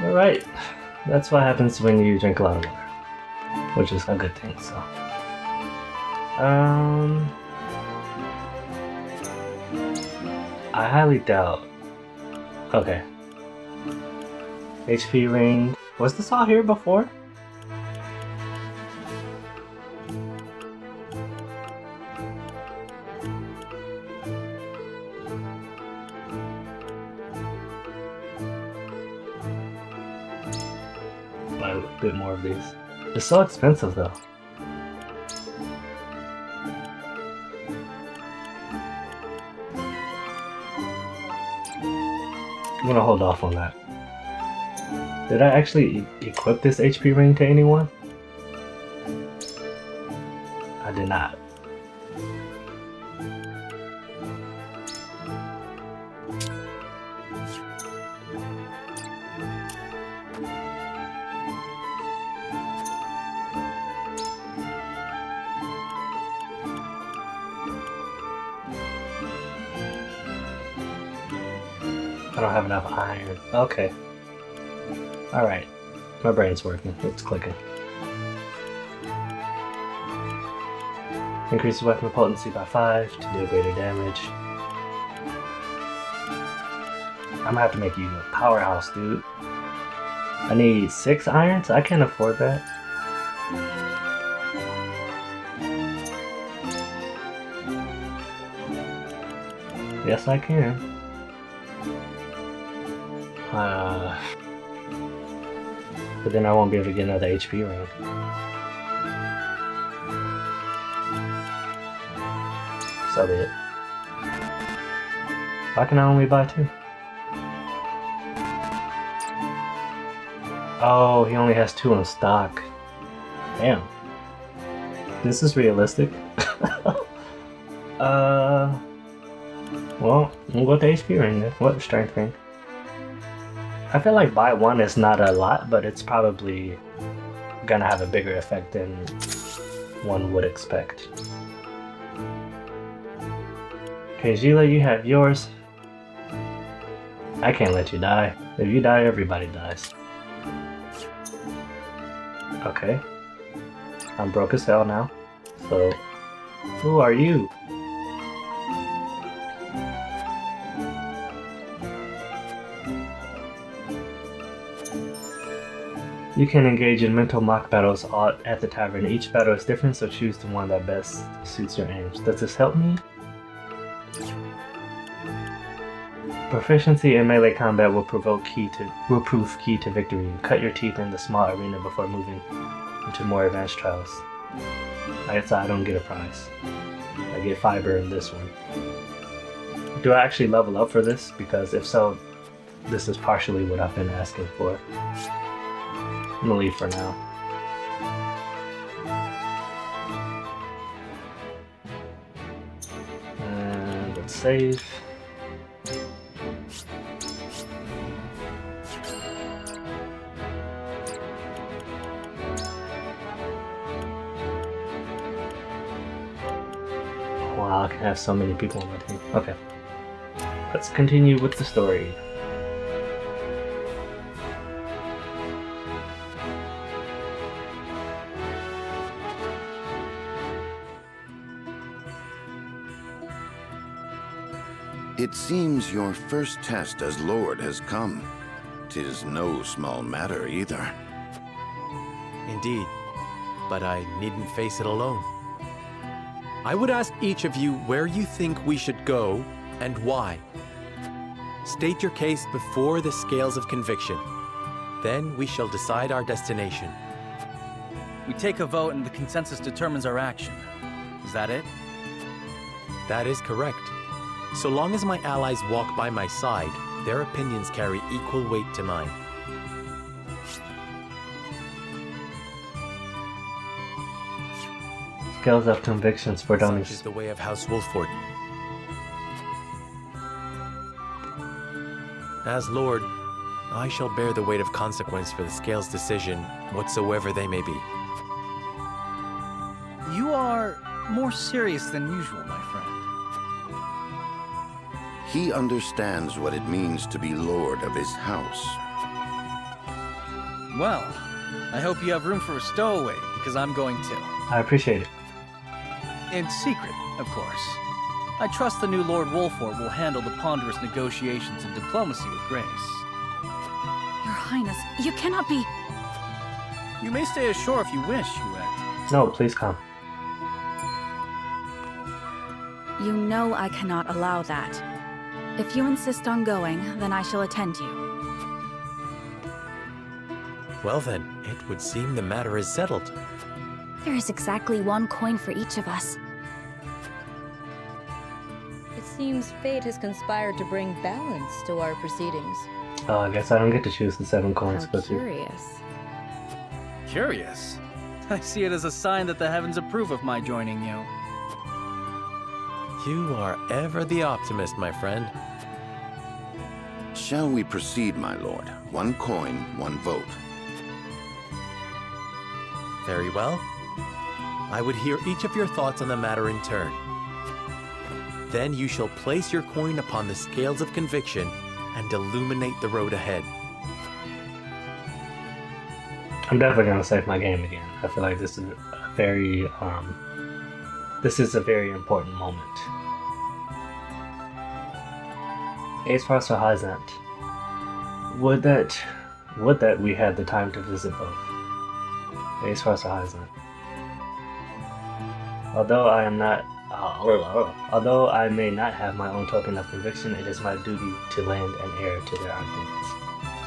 Alright. That's what happens when you drink a lot of water. Which is a good thing, so. I highly doubt. Okay. HP ring. Was this all here before? Buy a bit more of these. It's so expensive though. I'm gonna hold off on that. Did I actually equip this HP ring to anyone? I did not. I don't have enough iron. Okay. Alright. My brain's working. It's clicking. Increase weapon potency by 5 to deal greater damage. I'm gonna have to make you a powerhouse, dude. I need 6 irons? I can't afford that. Yes, I can. But then I won't be able to get another HP ring. So be it. Why can I only buy 2? Oh, he only has 2 in stock. Damn. This is realistic. Well, we'll go with the HP ring then. What strength ring? I feel like buy 1 is not a lot, but it's probably gonna have a bigger effect than one would expect. Okay, Gila, you have yours. I can't let you die. If you die, everybody dies. Okay. I'm broke as hell now. So, who are you? You can engage in mental mock battles at the tavern. Each battle is different, so choose the one that best suits your aims. Does this help me? Proficiency in melee combat will prove key to victory. Cut your teeth in the small arena before moving into more advanced trials. I guess I don't get a prize. I get fiber in this one. Do I actually level up for this? Because if so, this is partially what I've been asking for. I'm gonna leave for now. And let's save. Wow, I can have so many people on my team. Okay. Let's continue with the story. It seems your first test as Lord has come. 'Tis no small matter either. Indeed, but I needn't face it alone. I would ask each of you where you think we should go and why. State your case before the scales of conviction. Then we shall decide our destination. We take a vote and the consensus determines our action. Is that it? That is correct. So long as my allies walk by my side, their opinions carry equal weight to mine. Scales of convictions for Such dummies. is the way of House Wolford. As Lord, I shall bear the weight of consequence for the Scales' decision, whatsoever they may be. You are more serious than usual, my friend. He understands what it means to be Lord of his house. Well, I hope you have room for a stowaway, because I'm going too. I appreciate it. In secret, of course. I trust the new Lord Wolford will handle the ponderous negotiations and diplomacy with grace. Your Highness, you cannot be... You may stay ashore if you wish, Huet. No, please come. You know I cannot allow that. If you insist on going, then I shall attend you. Well then, it would seem the matter is settled. There is exactly one coin for each of us. It seems fate has conspired to bring balance to our proceedings. Oh, I guess I don't get to choose the 7 coins, How but you. curious. Curious? I see it as a sign that the heavens approve of my joining you. You are ever the optimist, my friend. Shall we proceed, my lord? 1 coin, 1 vote. Very well. I would hear each of your thoughts on the matter in turn. Then you shall place your coin upon the scales of conviction and illuminate the road ahead. I'm definitely gonna save my game again. I feel like this is a very important moment. Aesfrost or Hyzant? Would that we had the time to visit both. Aesfrost or Hyzant? Although I may not have my own token of conviction, it is my duty to lend an heir to their arguments.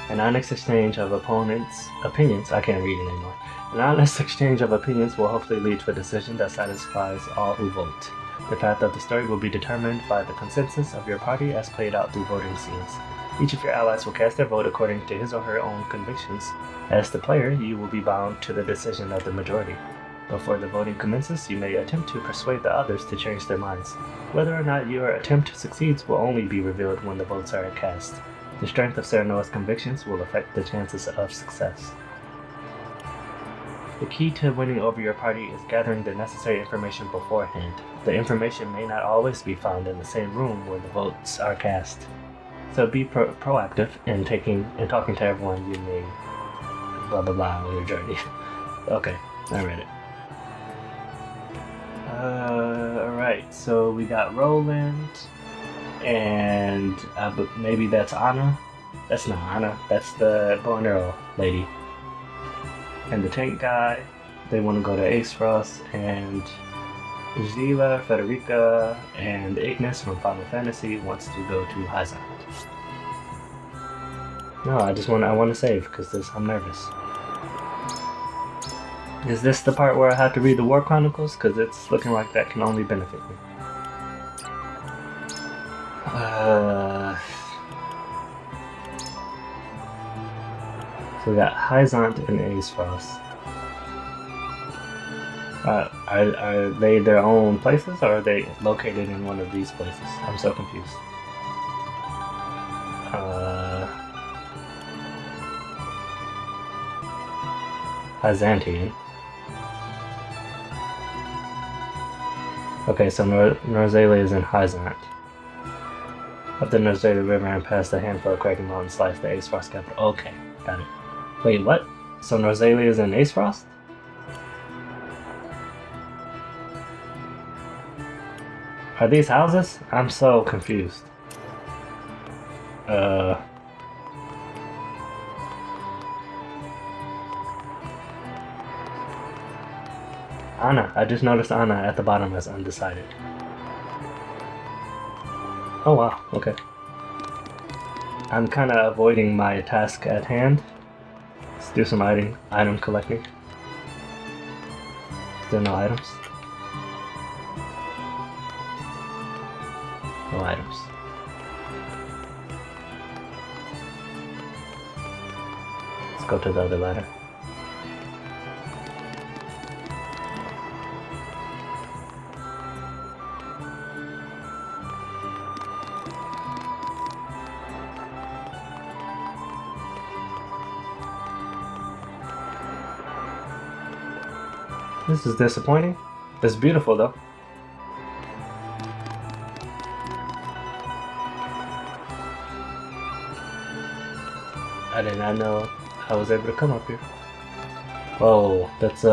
An honest exchange of opinions, I can't read it anymore. An honest exchange of opinions will hopefully lead to a decision that satisfies all who vote. The path of the story will be determined by the consensus of your party as played out through voting scenes. Each of your allies will cast their vote according to his or her own convictions. As the player, you will be bound to the decision of the majority. Before the voting commences, you may attempt to persuade the others to change their minds. Whether or not your attempt succeeds will only be revealed when the votes are cast. The strength of Serenoa's convictions will affect the chances of success. The key to winning over your party is gathering the necessary information beforehand. The information may not always be found in the same room where the votes are cast. So be proactive in talking to everyone you may blah blah blah on your journey. Okay, I read it. Alright, so we got Roland, and maybe that's Anna. That's not Anna, that's the bow and arrow lady. And the tank guy, they want to go to Aesfrost, and Zila, Federica, and Ignis from Final Fantasy wants to go to Hyzant. No, I want to save because I'm nervous. Is this the part where I have to read the War Chronicles? Because it's looking like that can only benefit me. So we got Hyzant and Aesfrost. Are they their own places, or are they located in one of these places? I'm so confused. Hyzantian. Okay, so Norzalia is in Hyzant. Up the Norzalia River and past a handful of craggy mountains slice the Aesfrost capital. Okay, got it. Wait, what? So Norzalia is in Aesfrost? Are these houses? I'm so confused. Anna. I just noticed Anna at the bottom as undecided. Oh wow, okay. I'm kind of avoiding my task at hand. Let's do some item collecting. Still no items? No items. Let's go to the other ladder. This is disappointing. It's beautiful though. I did not know I was able to come up here. Whoa, that's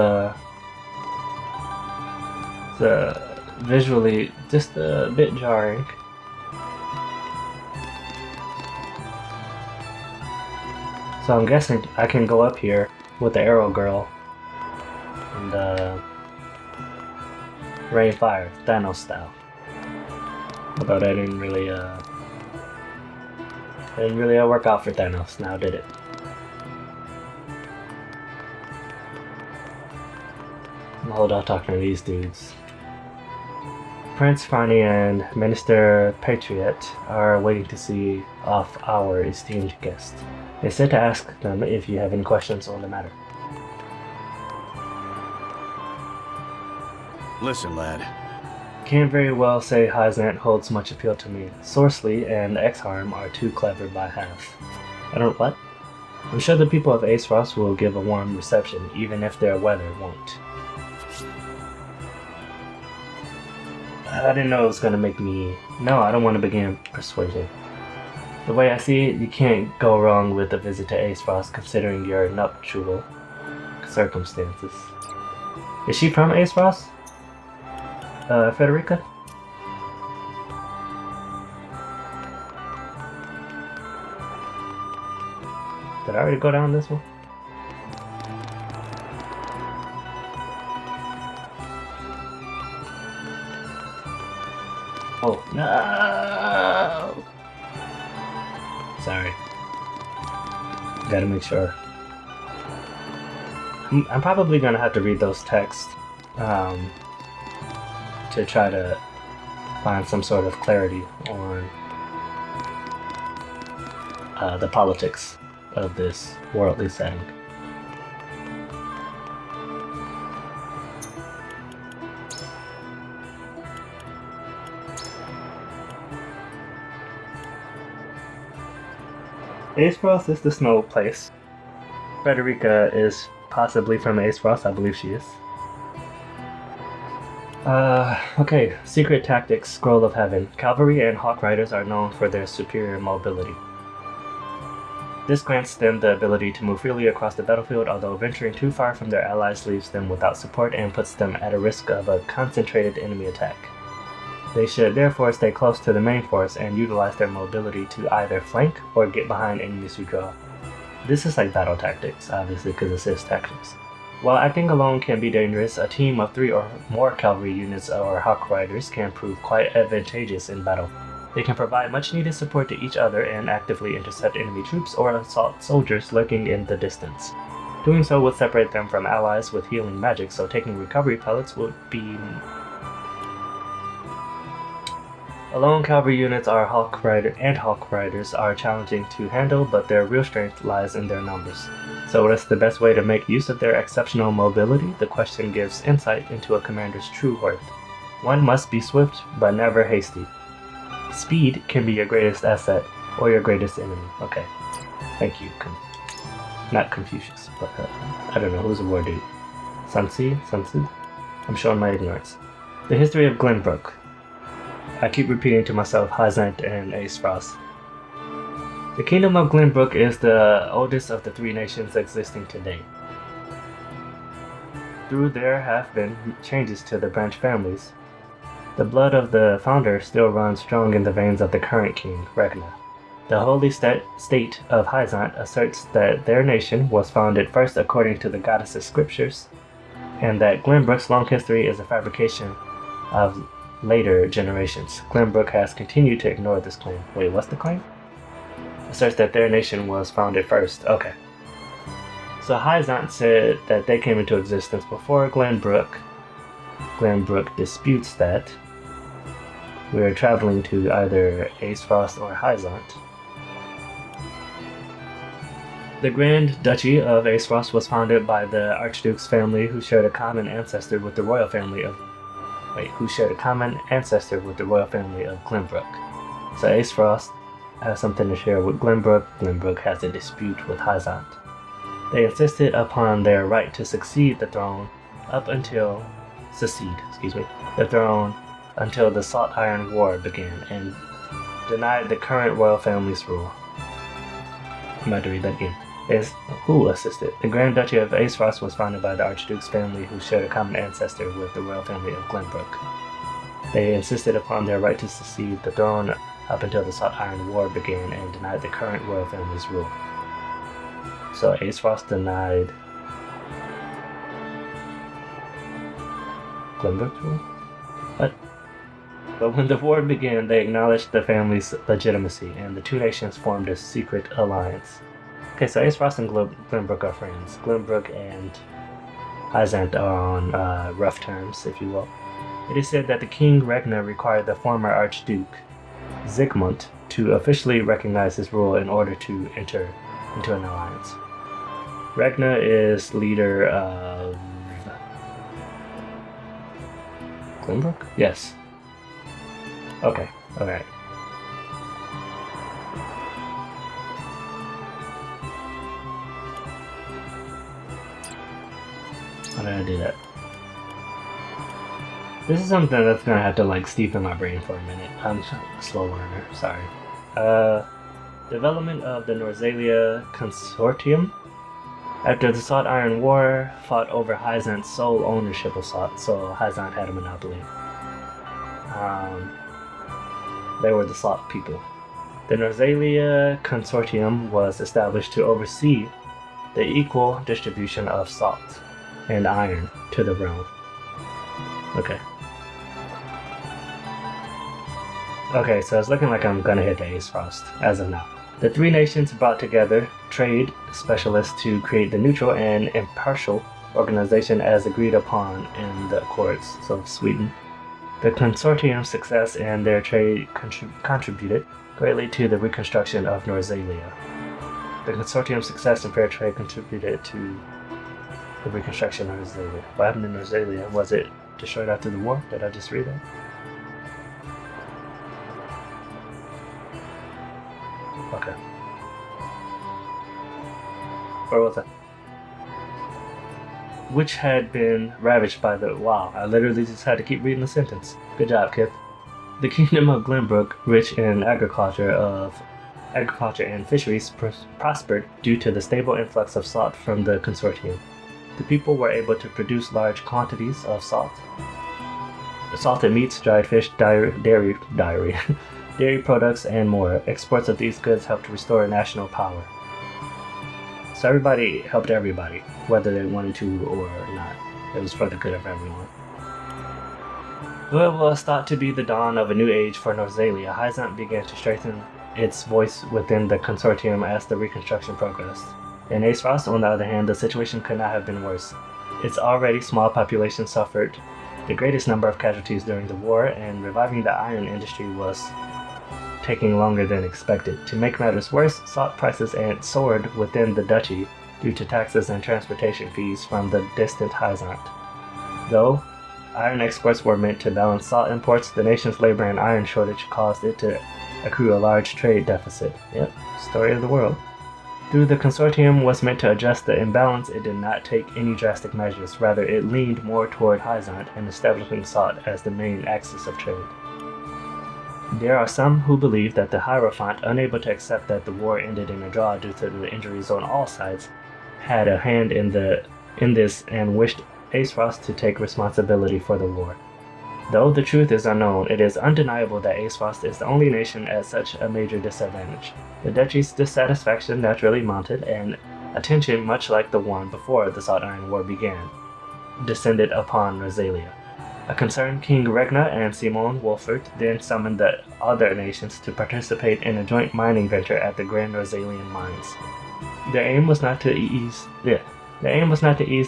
it's visually just a bit jarring. So I'm guessing I can go up here with the arrow girl and rain fire, Thanos style. Although that didn't really work out for Thanos, now did it? Hold on, talking to these dudes. Prince Farney and Minister Patriot are waiting to see off our esteemed guest. They said to ask them if you have any questions on the matter. Listen, lad. Can't very well say Hyzant holds much appeal to me. Sorcely and Exharm are too clever by half. I don't what? I'm sure the people of Aesfrost will give a warm reception, even if their weather won't. I didn't know it was gonna make me... No, I don't want to begin persuasion. The way I see it, you can't go wrong with a visit to Aesfrost considering your nuptial circumstances. Is she from Aesfrost? Frederica? Did I already go down this one? Oh, no! Sorry. Gotta make sure. I'm probably gonna have to read those texts to try to find some sort of clarity on the politics of this worldly setting. Aesfrost is the snow place. Frederica is possibly from Aesfrost, I believe she is. Okay, Secret Tactics, Scroll of Heaven. Cavalry and Hawk Riders are known for their superior mobility. This grants them the ability to move freely across the battlefield, although venturing too far from their allies leaves them without support and puts them at a risk of a concentrated enemy attack. They should therefore stay close to the main force and utilize their mobility to either flank or get behind enemies who draw. This is like battle tactics, obviously, because it's his tactics. While acting alone can be dangerous, a team of 3 or more cavalry units or hawk riders can prove quite advantageous in battle. They can provide much needed support to each other and actively intercept enemy troops or assault soldiers lurking in the distance. Doing so would separate them from allies with healing magic, so taking recovery pellets would be... Alone cavalry units are Hawk Riders are challenging to handle, but their real strength lies in their numbers. So what's the best way to make use of their exceptional mobility? The question gives insight into a commander's true worth. One must be swift, but never hasty. Speed can be your greatest asset, or your greatest enemy. Okay, thank you. Not Confucius, but I don't know, who's a war dude? Sun Tzu? I'm showing my ignorance. The history of Glenbrook. I keep repeating to myself Hyzant and Aesfrost. The Kingdom of Glenbrook is the oldest of the 3 nations existing today. Though there have been changes to the branch families, the blood of the founder still runs strong in the veins of the current king, Ragnar. The holy state of Hyzant asserts that their nation was founded first according to the goddess's scriptures, and that Glenbrook's long history is a fabrication of later generations. Glenbrook has continued to ignore this claim. Wait, what's the claim? Asserts that their nation was founded first. Okay. So Hyzant said that they came into existence before Glenbrook. Glenbrook disputes that. We're traveling to either Aesfrost or Hyzant. The Grand Duchy of Aesfrost was founded by the Archduke's family, who shared a common ancestor with the royal family of Glenbrook. So Aesfrost has something to share with Glenbrook. Glenbrook has a dispute with Hyzant. They insisted upon their right to succeed the throne until the Salt Iron War began and denied the current royal family's rule. I'm about to read that again. Who assisted? The Grand Duchy of Aesfrost was founded by the Archduke's family, who shared a common ancestor with the royal family of Glenbrook. They insisted upon their right to succeed the throne up until the Sought Iron War began and denied the current royal family's rule. So Aesfrost denied Glenbrook's rule? What? But when the war began, they acknowledged the family's legitimacy, and the two nations formed a secret alliance. Okay, so Aesfrost and Glenbrook are friends. Glenbrook and Hyzant are on rough terms, if you will. It is said that the King Ragnar required the former Archduke, Zygmunt, to officially recognize his rule in order to enter into an alliance. Ragnar is leader of Glenbrook? Yes. Okay, alright. How did I do that? This is something that's gonna have to like steep in my brain for a minute. I'm a slow learner, sorry. Development of the Norzalia Consortium. After the Sought Iron War fought over Hyzant's sole ownership of Sought, so Hyzant had a monopoly. They were the Sought people. The Norzalia Consortium was established to oversee the equal distribution of salt and iron to the realm. Okay. Okay, so it's looking like I'm gonna hit the Aesfrost as of now. The three nations brought together trade specialists to create the neutral and impartial organization as agreed upon in the Accords, so Sweden. The consortium's success and their trade contributed greatly to the reconstruction of Norzalia. The consortium's success and fair trade contributed to the reconstruction of Norzalia. What happened in Norzalia? Was it destroyed after the war? Did I just read that? Okay. Where was I? Which had been ravaged by the... Wow, I literally just had to keep reading the sentence. Good job, kid. The kingdom of Glenbrook, rich in agriculture and fisheries, prospered due to the stable influx of salt from the consortium. The people were able to produce large quantities of salt. Salted meats, dried fish, dairy products, and more. Exports of these goods helped restore national power. So everybody helped everybody, whether they wanted to or not. It was for the good of everyone. Though it was thought to be the dawn of a new age for Norzalia, Hyzant began to strengthen its voice within the consortium as the reconstruction progressed. In Aesfrost, on the other hand, the situation could not have been worse. Its already small population suffered the greatest number of casualties during the war, and reviving the iron industry was taking longer than expected. To make matters worse, salt prices soared within the duchy due to taxes and transportation fees from the distant Hyzant. Though iron exports were meant to balance salt imports, the nation's labor and iron shortage caused it to accrue a large trade deficit. Yep, story of the world. Though the consortium was meant to adjust the imbalance, it did not take any drastic measures. Rather, it leaned more toward Hyzant and establishing salt as the main axis of trade. There are some who believe that the Hierophant, unable to accept that the war ended in a draw due to the injuries on all sides, had a hand in this and wished Aesfrost to take responsibility for the war. Though the truth is unknown, it is undeniable that Aesfrost is the only nation at such a major disadvantage. The duchy's dissatisfaction naturally mounted, and a tension much like the one before the Sought Iron War began descended upon Norzalia. A concerned King Ragnar and Simon Wolfert then summoned the other nations to participate in a joint mining venture at the Grand Norzalian mines. Their aim was not to ease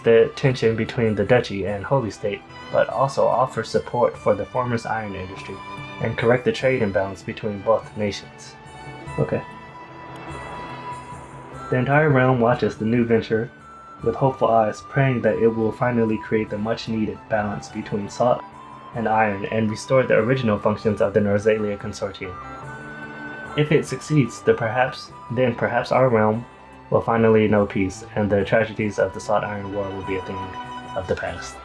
the tension between the duchy and Holy State, but also offer support for the former's iron industry and correct the trade imbalance between both nations. Okay. The entire realm watches the new venture with hopeful eyes, praying that it will finally create the much-needed balance between salt and iron and restore the original functions of the Norzalia Consortium. If it succeeds, then perhaps our realm will finally know peace, and the tragedies of the Sought Iron War will be a thing of the past.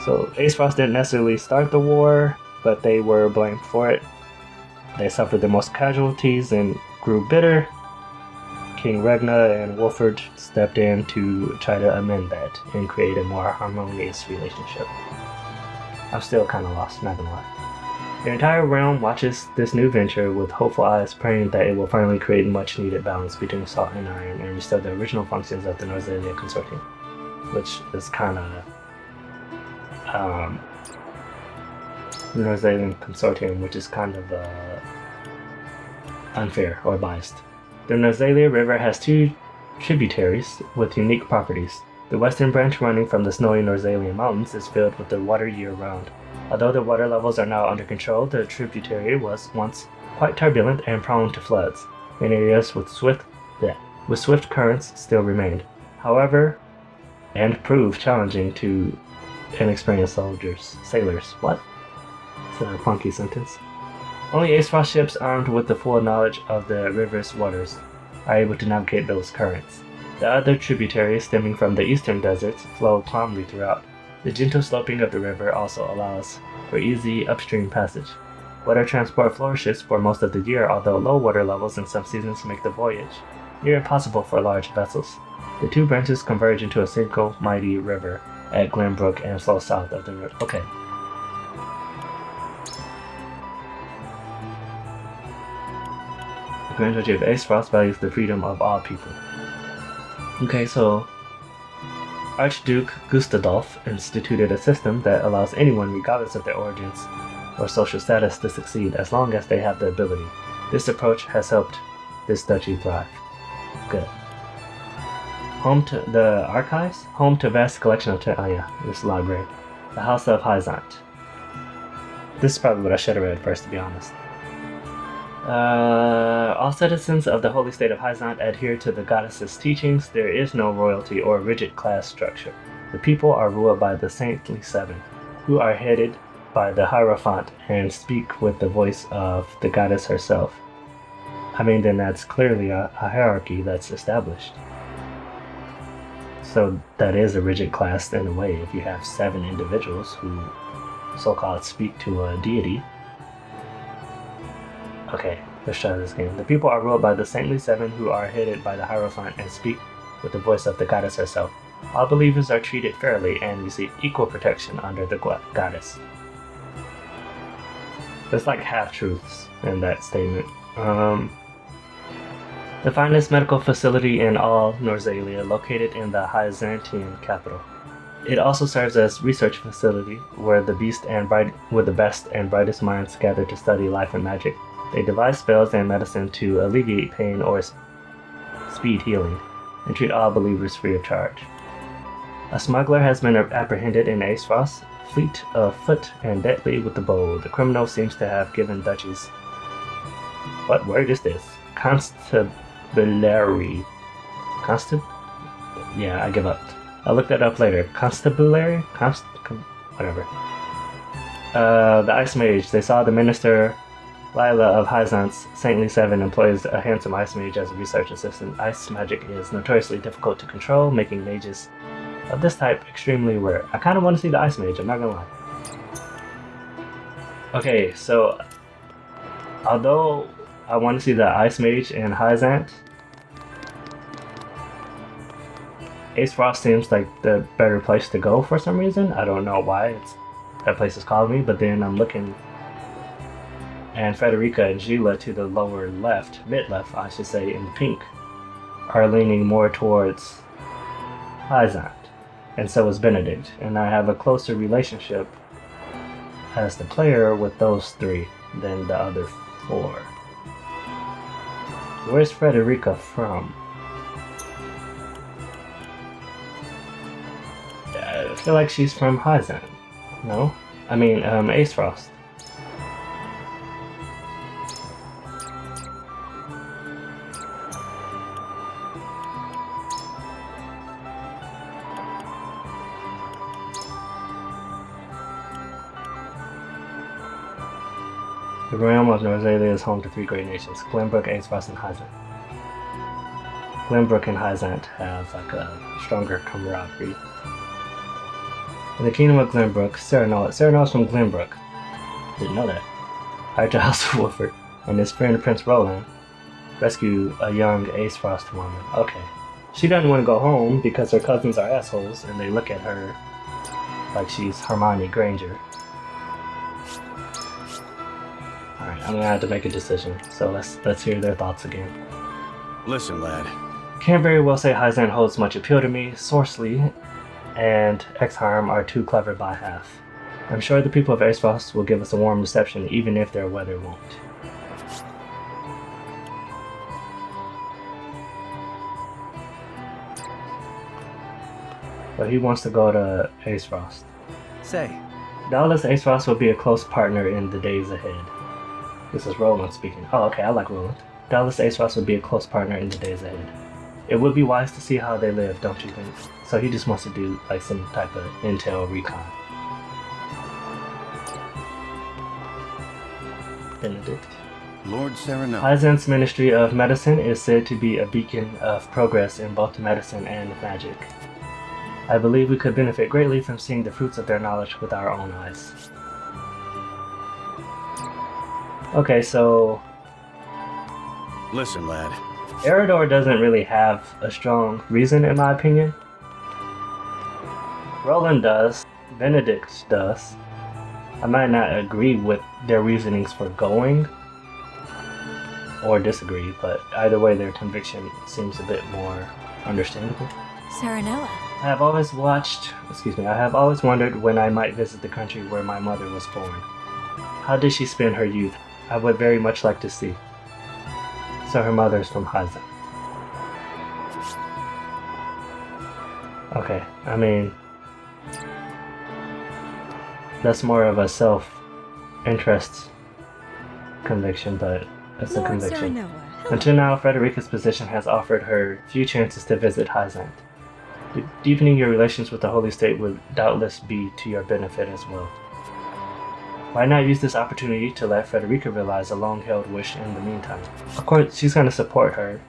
So Aesfrost didn't necessarily start the war, but they were blamed for it. They suffered the most casualties and grew bitter. King Regna and Wolford stepped in to try to amend that and create a more harmonious relationship. I'm still kind of lost, not gonna lie. The entire realm watches this new venture with hopeful eyes, praying that it will finally create much needed balance between salt and iron and restore the original functions of the Norzelia Consortium, which is kind of the Norzalian Consortium, which is kind of unfair or biased. The Norzelia River has two tributaries with unique properties. The western branch running from the snowy Norzalian mountains is filled with the water year-round. Although the water levels are now under control, the tributary was once quite turbulent and prone to floods, and areas with swift currents still remained. However, and proved challenging to inexperienced sailors. What? It's a funky sentence. Only Aesfrost ships armed with the full knowledge of the river's waters are able to navigate those currents. The other tributaries stemming from the eastern deserts flow calmly throughout. The gentle sloping of the river also allows for easy upstream passage. Water transport flourishes for most of the year, although low water levels in some seasons make the voyage near impossible for large vessels. The two branches converge into a single mighty river at Glenbrook and flow south of the river. Okay. The Grand Duchy of Aesfrost values the freedom of all people. Okay, so Archduke Gustadolf instituted a system that allows anyone, regardless of their origins or social status, to succeed as long as they have the ability. This approach has helped this duchy thrive. Good. Home to the archives, home to a vast collection of this library. The House of Hyzant. This is probably what I should have read first, to be honest. All citizens of the holy state of Hyzant adhere to the goddess's teachings. There is no royalty or rigid class structure. The people are ruled by the Saintly Seven, who are headed by the Hierophant and speak with the voice of the goddess herself. I mean, then that's clearly a hierarchy that's established. So that is a rigid class in a way. If you have 7 individuals who so-called speak to a deity. Okay, let's try this game. The people are ruled by the Saintly Seven, who are headed by the Hierophant and speak with the voice of the goddess herself. All believers are treated fairly and receive equal protection under the goddess. There's like half-truths in that statement. The finest medical facility in all Norzelia, located in the Hyzantian capital. It also serves as research facility where the best and brightest minds gather to study life and magic. They devise spells and medicine to alleviate pain or speed healing, and treat all believers free of charge. A smuggler has been apprehended in Aesfrost, fleet of foot and deadly with the bow. The criminal seems to have given duchies. What word is this? Constabulary. Yeah, I give up. I'll look that up later. Constabulary? Whatever. The Ice Mage. They saw the minister Lila of Hyzant's Saintly Seven employs a handsome ice mage as a research assistant. Ice magic is notoriously difficult to control, making mages of this type extremely rare. I kind of want to see the ice mage, I'm not gonna lie. Okay, so although I want to see the ice mage in Hyzant, Aesfrost seems like the better place to go for some reason. I don't know why that place is calling me, but then I'm looking, and Frederica and Gila to the lower left, mid-left I should say, in pink, are leaning more towards Hyzant, and so is Benedict, and I have a closer relationship as the player with those 3 than the other 4. Where's Frederica from? I feel like she's from Hyzant. No? I mean, Aesfrost. The realm of Norzelia is home to 3 great nations, Glenbrook, Aesfrost, and Hyzant. Glenbrook and Hyzant have like a stronger camaraderie. In the kingdom of Glenbrook, Cernal is from Glenbrook. Didn't know that. Hired to House of Wolford, and his friend Prince Roland rescue a young Ace Frost woman. Okay. She doesn't want to go home because her cousins are assholes and they look at her like she's Hermione Granger. Alright, I'm gonna have to make a decision. So let's hear their thoughts again. Listen, lad. Can't very well say Hyzant holds much appeal to me. Sorceley and Exharm are too clever by half. I'm sure the people of Aesfrost will give us a warm reception even if their weather won't. But he wants to go to Aesfrost. Say, Doubtless Aesfrost will be a close partner in the days ahead. This is Roland speaking. Oh, okay, I like Roland. Doubtless Aesfrost will be a close partner in the days ahead. It would be wise to see how they live, don't you think? So he just wants to do like some type of intel recon. Benedict. Lord Serenoa. Hyzant's Ministry of Medicine is said to be a beacon of progress in both medicine and magic. I believe we could benefit greatly from seeing the fruits of their knowledge with our own eyes. Okay, so Listen, lad. Eridor doesn't really have a strong reason in my opinion. Roland does, Benedict does. I might not agree with their reasonings for going, or disagree, but either way their conviction seems a bit more understandable. Serenoa. I have always wondered when I might visit the country where my mother was born. How did she spend her youth? I would very much like to see. So her mother's from Hyzant. Okay, I mean, that's more of a self-interest conviction, but it's a conviction. Until now, Frederica's position has offered her few chances to visit Hyzant. Deepening your relations with the Holy State would doubtless be to your benefit as well. Why not use this opportunity to let Frederica realize a long-held wish in the meantime? Of course, she's going to support her.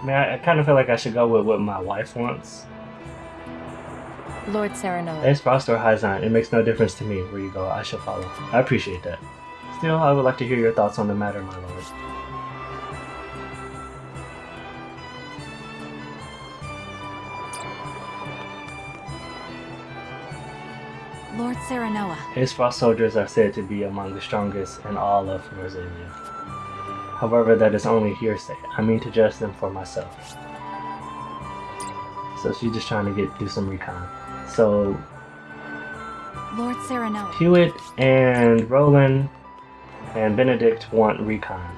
I mean, I kind of feel like I should go with what my wife wants. Lord Serenoa. Aesfrost or Hyzant, it makes no difference to me where you go, I shall follow. I appreciate that. Still, I would like to hear your thoughts on the matter, my lord. Lord Serenoa. Aesfrost soldiers are said to be among the strongest in all of Rosalia. However, that is only hearsay. I mean to judge them for myself. So she's just trying to do some recon. So Lord Serenoa. Hewitt and Roland and Benedict want recon,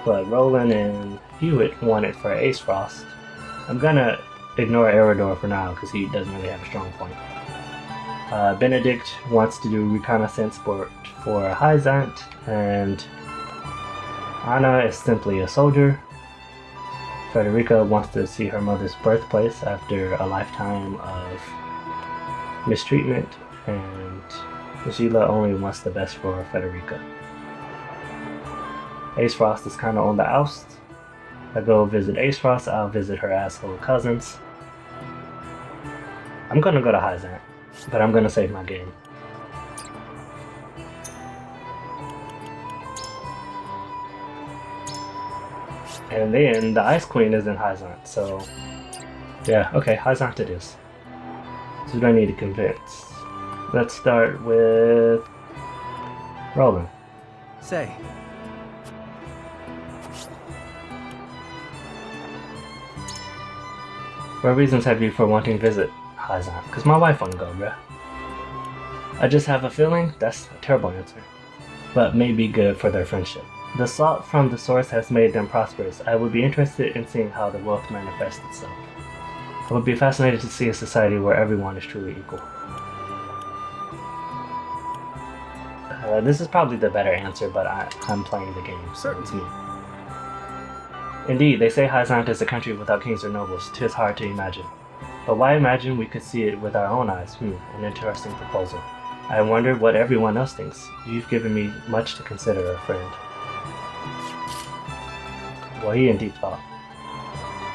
but Roland and Hewitt want it for Aesfrost. I'm gonna ignore Eridor for now because he doesn't really have a strong point. Benedict wants to do reconnaissance for Hyzant, and Anna is simply a soldier. Frederica wants to see her mother's birthplace after a lifetime of mistreatment, and Sheila only wants the best for Frederica. Aesfrost is kind of on the oust. I go visit Aesfrost, I'll visit her asshole cousins. I'm gonna go to Hyzant, but I'm gonna save my game. And then the Ice Queen is in Hyzant, so yeah, okay, Hyzant it is. So we don't need to convince. Let's start with Roland. say. What reasons have you for wanting to visit Hyzant? Because my wife won't go, bruh. I just have a feeling that's a terrible answer, but may be good for their friendship. The salt from the source has made them prosperous. I would be interested in seeing how the wealth manifests itself. I would be fascinated to see a society where everyone is truly equal. This is probably the better answer, but I'm playing the game, so it's me. Indeed, they say Hyzant is a country without kings or nobles. 'Tis hard to imagine. But why imagine we could see it with our own eyes? An interesting proposal. I wonder what everyone else thinks. You've given me much to consider, friend. Well, he in deep thought.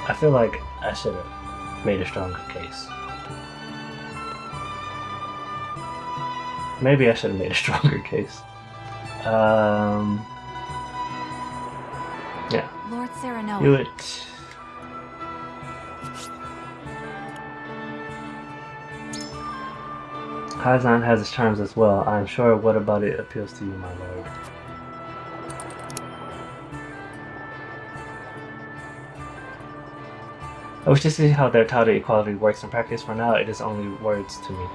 I feel like I should have made a stronger case. Maybe I should have made a stronger case. Yeah. Lord Serenoa. Do it. Hyzan has its charms as well, I'm sure. What about it appeals to you, my lord? I wish to see how their touted equality works in practice. For now, it is only words to me.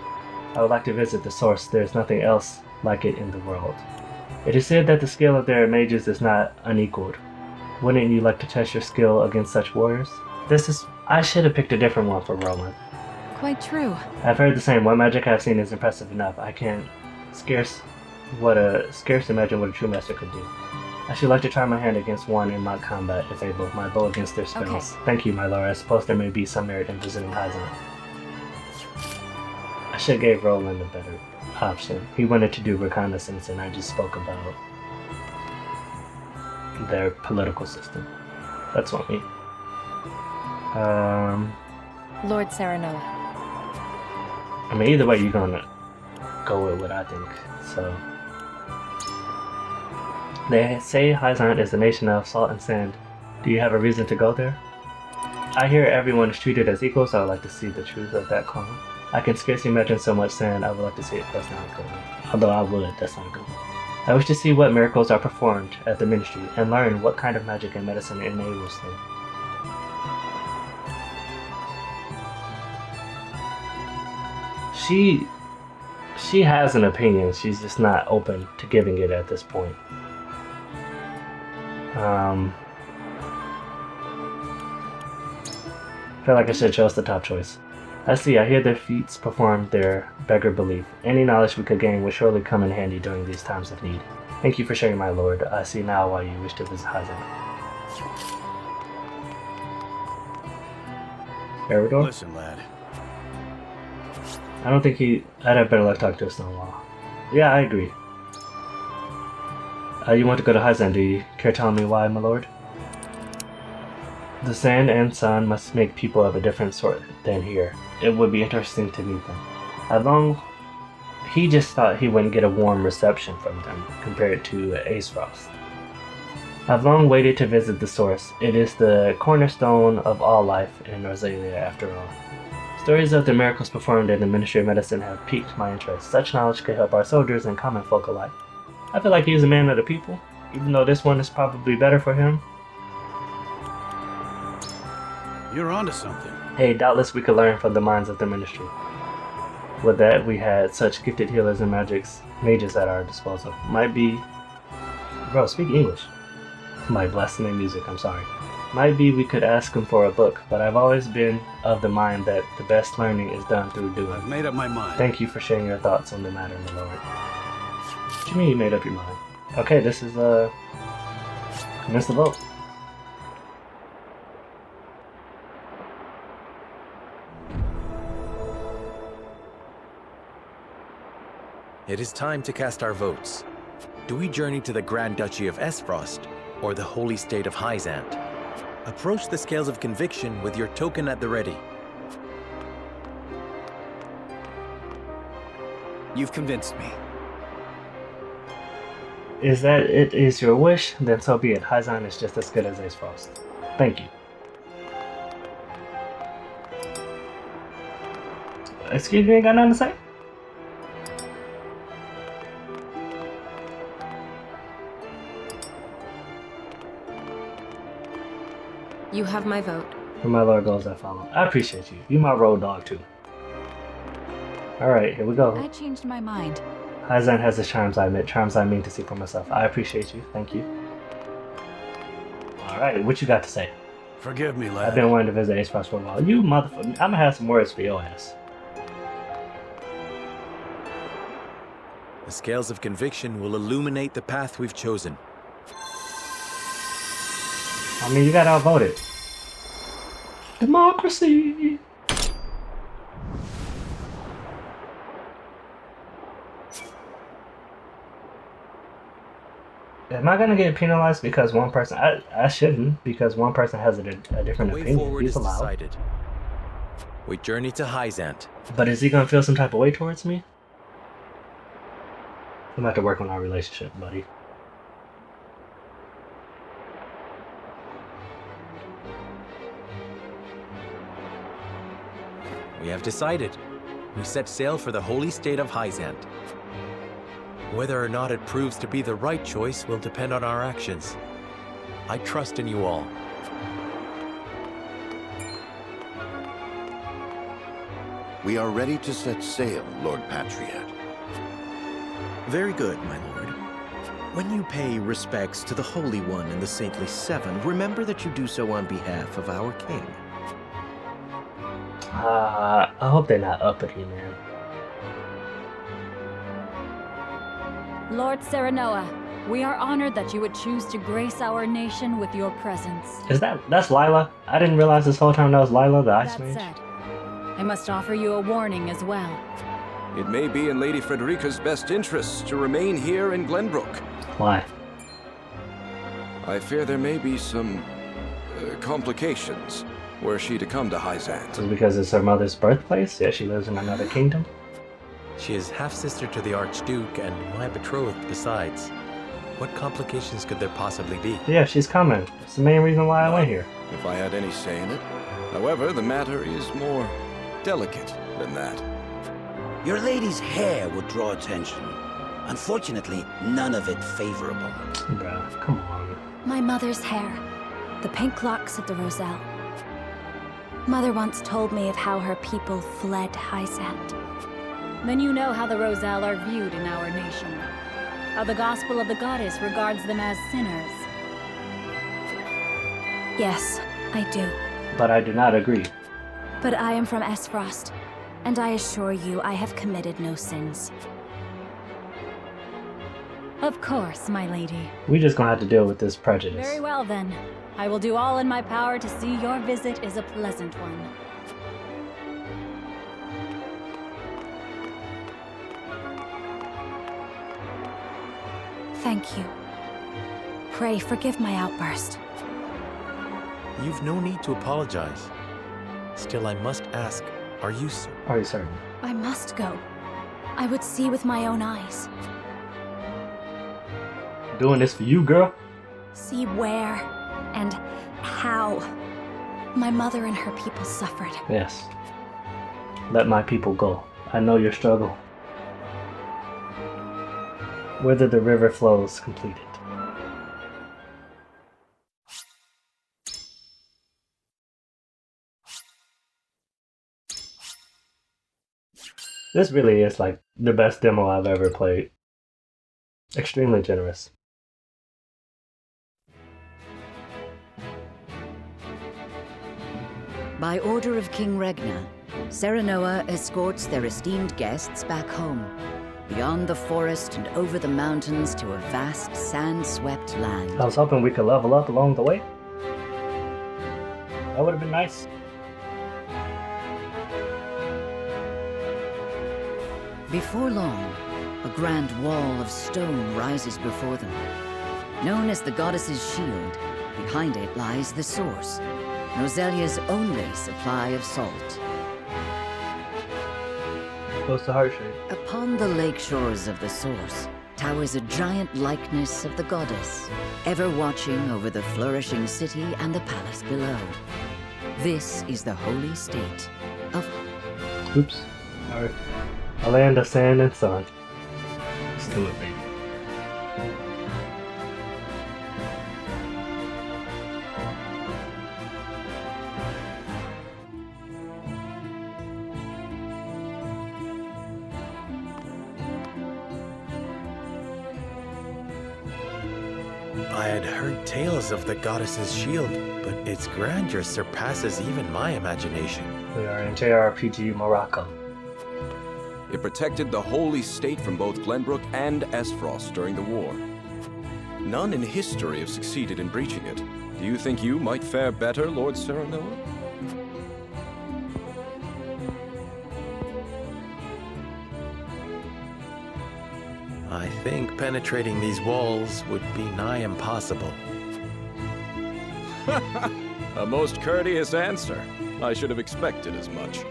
I would like to visit the source. There is nothing else like it in the world. It is said that the skill of their mages is not unequaled. Wouldn't you like to test your skill against such warriors? I should have picked a different one for Roland. Quite true. I've heard the same. What magic I've seen is impressive enough. I can scarce imagine what a true master could do. I should like to try my hand against one in mock combat, if able, my bow against their spells. Okay. Thank you, my lord. I suppose there may be some merit in visiting Hyzan. I should have gave Roland a better option. He wanted to do reconnaissance, and I just spoke about their political system. That's on me. Lord Serenoa. I mean, either way, you're gonna go with what I think. So, they say Hyzan is a nation of salt and sand. Do you have a reason to go there? I hear everyone is treated as equals, so I would like to see the truth of that claim. I can scarcely imagine so much sand. I would like to see it. That's not good. Although I would, that's not good. I wish to see what miracles are performed at the ministry and learn what kind of magic and medicine enables them. She has an opinion. She's just not open to giving it at this point. I feel like I should have chose the top choice. I see. I hear their feats performed their beggar belief. Any knowledge we could gain would surely come in handy during these times of need. Thank you for sharing, my lord. I see now why you wish to visit Hyzan. Eridor? Listen, lad. I don't think I'd have better luck talking to a Stonewall. Yeah, I agree. You want to go to Hyzan, do you? Care telling me why, my lord? The sand and sun must make people of a different sort than here. It would be interesting to meet them. He just thought he wouldn't get a warm reception from them compared to Aesfrost. I've long waited to visit the source. It is the cornerstone of all life in Rosalia, after all. Stories of the miracles performed in the Ministry of Medicine have piqued my interest. Such knowledge could help our soldiers and common folk alike. I feel like he's a man of the people, even though this one is probably better for him. You're onto something. Hey, doubtless we could learn from the minds of the ministry. With that, we had such gifted healers and mages at our disposal. Might be... Bro, speak English. My blasphemy music, I'm sorry. Might be we could ask him for a book, but I've always been of the mind that the best learning is done through doing. I've made up my mind. Thank you for sharing your thoughts on the matter, my lord. What do you mean you made up your mind? Okay, this is, commence the vote. It is time to cast our votes. Do we journey to the Grand Duchy of Aesfrost or the Holy State of Hyzant? Approach the scales of conviction with your token at the ready. You've convinced me. Is that it is your wish? Then so be it. Hyzan is just as good as Aesfrost. Thank you. Excuse me, ain't got nothing to say? You have my vote. For my lord goes, I follow. I appreciate you. You my road dog too. Alright, here we go. I changed my mind. Hyzan has the charms I admit, charms I mean to see for myself. I appreciate you. Thank you. Alright, what you got to say? Forgive me, lad. I've been wanting to visit Aesfrost for a while. You motherfucker. I'm gonna have some words for your ass. The scales of conviction will illuminate the path we've chosen. I mean, you got outvoted. Democracy! Am I gonna get penalized because one person... I shouldn't, because one person has a different The way opinion. forward He's is allowed. decided. We journey to Hyzant. But is he gonna feel some type of way towards me? I'm gonna have to work on our relationship, buddy. We have decided. We set sail for the holy state of Hyzant. Whether or not it proves to be the right choice will depend on our actions. I trust in you all. We are ready to set sail, Lord Patriot. Very good, my lord. When you pay respects to the Holy One and the Saintly Seven, remember that you do so on behalf of our king. I hope they're not uppity, man. Lord Serenoa, we are honored that you would choose to grace our nation with your presence. That's Lila? I didn't realize this whole time that was Lila, the Ice That Mage. said, I must offer you a warning as well. It may be in Lady Frederica's best interests to remain here in Glenbrook. Why? I fear there may be some complications were she to come to Hyzant. Is it because it's her mother's birthplace? Yeah, she lives in another kingdom? She is half-sister to the Archduke and my betrothed besides. What complications could there possibly be? Yeah, she's coming. It's the main reason why I went here. If I had any say in it. However, the matter is more delicate than that. Your lady's hair would draw attention. Unfortunately, none of it favorable. Bruh, come on. My mother's hair. The pink locks of the Roselle. Mother once told me of how her people fled Hyzant. Then you know how the Roselle are viewed in our nation. How the gospel of the goddess regards them as sinners. Yes, I do. But I do not agree. But I am from Esfrost, and I assure you I have committed no sins. Of course, my lady. We just gonna have to deal with this prejudice. Very well then. I will do all in my power to see your visit is a pleasant one. Thank you. Pray forgive my outburst. You've no need to apologize. Still, I must ask, are you Are you certain? I must go. I would see with my own eyes. Doing this for you, girl? See where and how my mother and her people suffered. Yes. Let my people go. I know your struggle. Whither the river flows completed. This really is like the best demo I've ever played. Extremely generous. By order of King Regna, Serenoa escorts their esteemed guests back home, beyond the forest and over the mountains to a vast sand-swept land. I was hoping we could level up along the way. That would have been nice. Before long, a grand wall of stone rises before them. Known as the Goddess's Shield, behind it lies the source, Noselia's only supply of salt. Close to heart shape. Upon the lake shores of the source towers a giant likeness of the goddess, ever watching over the flourishing city and the palace below. This is the holy state of... Oops. Alright. A land of sand and sun. Let's do it, baby. I had heard tales of the goddess's shield, but its grandeur surpasses even my imagination. We are in JRPG Morocco. It protected the holy state from both Glenbrook and Esfrost during the war. None in history have succeeded in breaching it. Do you think you might fare better, Lord Serenoa? I think penetrating these walls would be nigh impossible. A most courteous answer. I should have expected as much.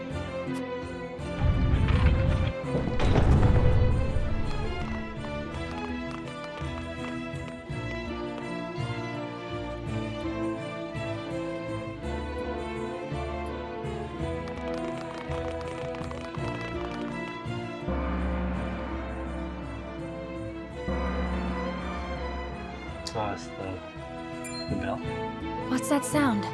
No, it's the bell. What's that sound?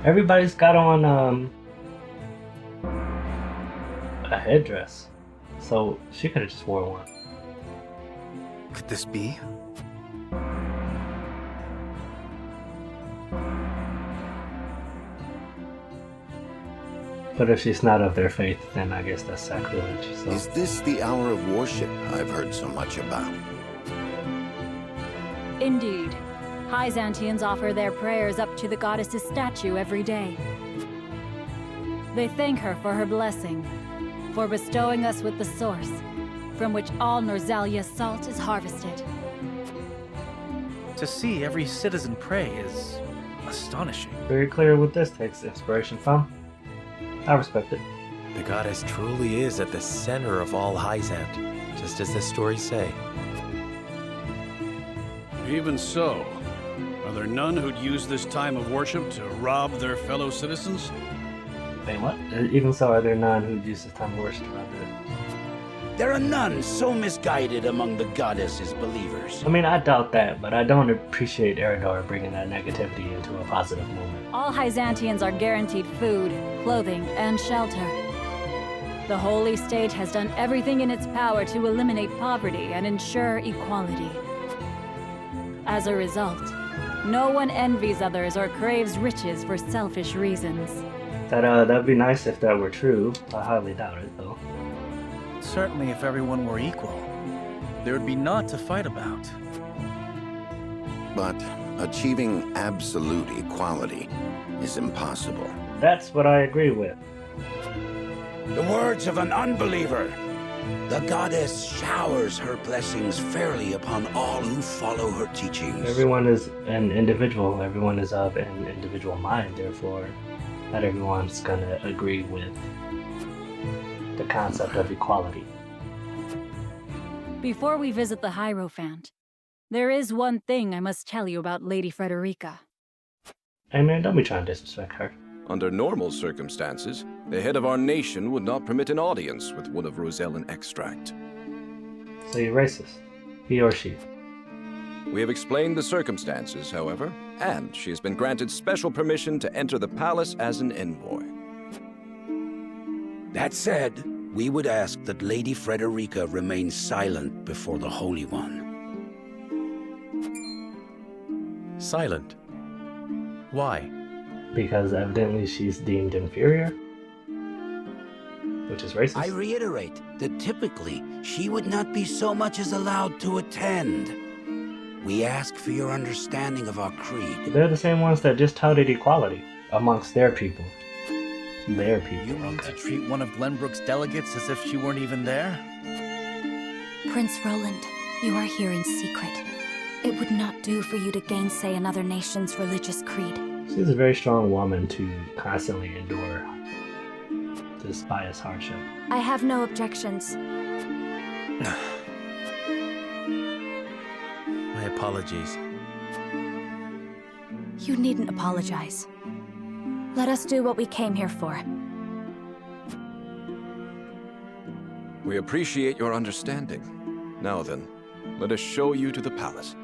Everybody's got on a headdress, so she could have just wore one. Could this be? But if she's not of their faith, then I guess that's sacrilege. So. Is this the hour of worship I've heard so much about? Indeed. Hyzantians offer their prayers up to the goddess's statue every day. They thank her for her blessing, for bestowing us with the source, from which all Norzalia's salt is harvested. To see every citizen pray is astonishing. Very clear what this takes inspiration from. I respect it. The goddess truly is at the center of all Hyzant, just as the stories say. Even so, are there none who'd use this time of worship to rob their fellow citizens? Wait, what? Even so, are there none who use this time of worship to rob it? There are none so misguided among the goddess's believers. I mean, I doubt that, but I don't appreciate Eridor bringing that negativity into a positive moment. All Hyzantians are guaranteed food, clothing, and shelter. The Holy State has done everything in its power to eliminate poverty and ensure equality. As a result, no one envies others or craves riches for selfish reasons. That'd be nice if that were true. I highly doubt it, though. Certainly if everyone were equal, there would be naught to fight about. But achieving absolute equality is impossible. That's what I agree with. The words of an unbeliever. The goddess showers her blessings fairly upon all who follow her teachings. Everyone is an individual. Everyone is of an individual mind. Therefore, not everyone's gonna agree with the concept of equality. Before we visit the Hierophant, there is one thing I must tell you about Lady Frederica. Hey man, don't be trying to disrespect her. Under normal circumstances, the head of our nation would not permit an audience with one of Rosellan extract. So you're racist. He or she. We have explained the circumstances, however, and she has been granted special permission to enter the palace as an envoy. That said, we would ask that Lady Frederica remain silent before the Holy One. Silent? Why? Because evidently she's deemed inferior? Which is racist. I reiterate that typically she would not be so much as allowed to attend. We ask for your understanding of our creed. They're the same ones that just touted equality amongst their people. Their people. You mean to treat one of Glenbrook's delegates as if she weren't even there? Prince Roland, you are here in secret. It would not do for you to gainsay another nation's religious creed. She's a very strong woman to constantly endure this bias hardship. I have no objections. My apologies. You needn't apologize. Let us do what we came here for. We appreciate your understanding. Now then, let us show you to the palace.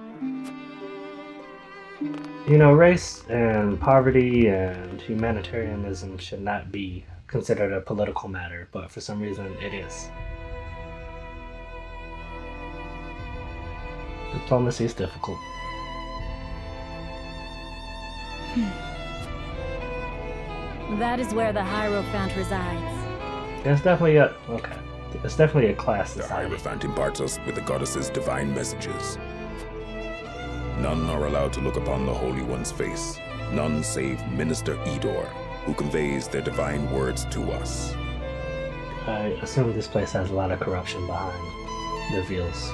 You know, race and poverty and humanitarianism should not be considered a political matter, but for some reason it is. Diplomacy is difficult. That is where the Hierophant resides. It's definitely a It's definitely a class The society. Hierophant imparts us with the goddess's divine messages. None are allowed to look upon the Holy One's face. None save Minister Edor, who conveys their divine words to us. I assume this place has a lot of corruption behind the veils.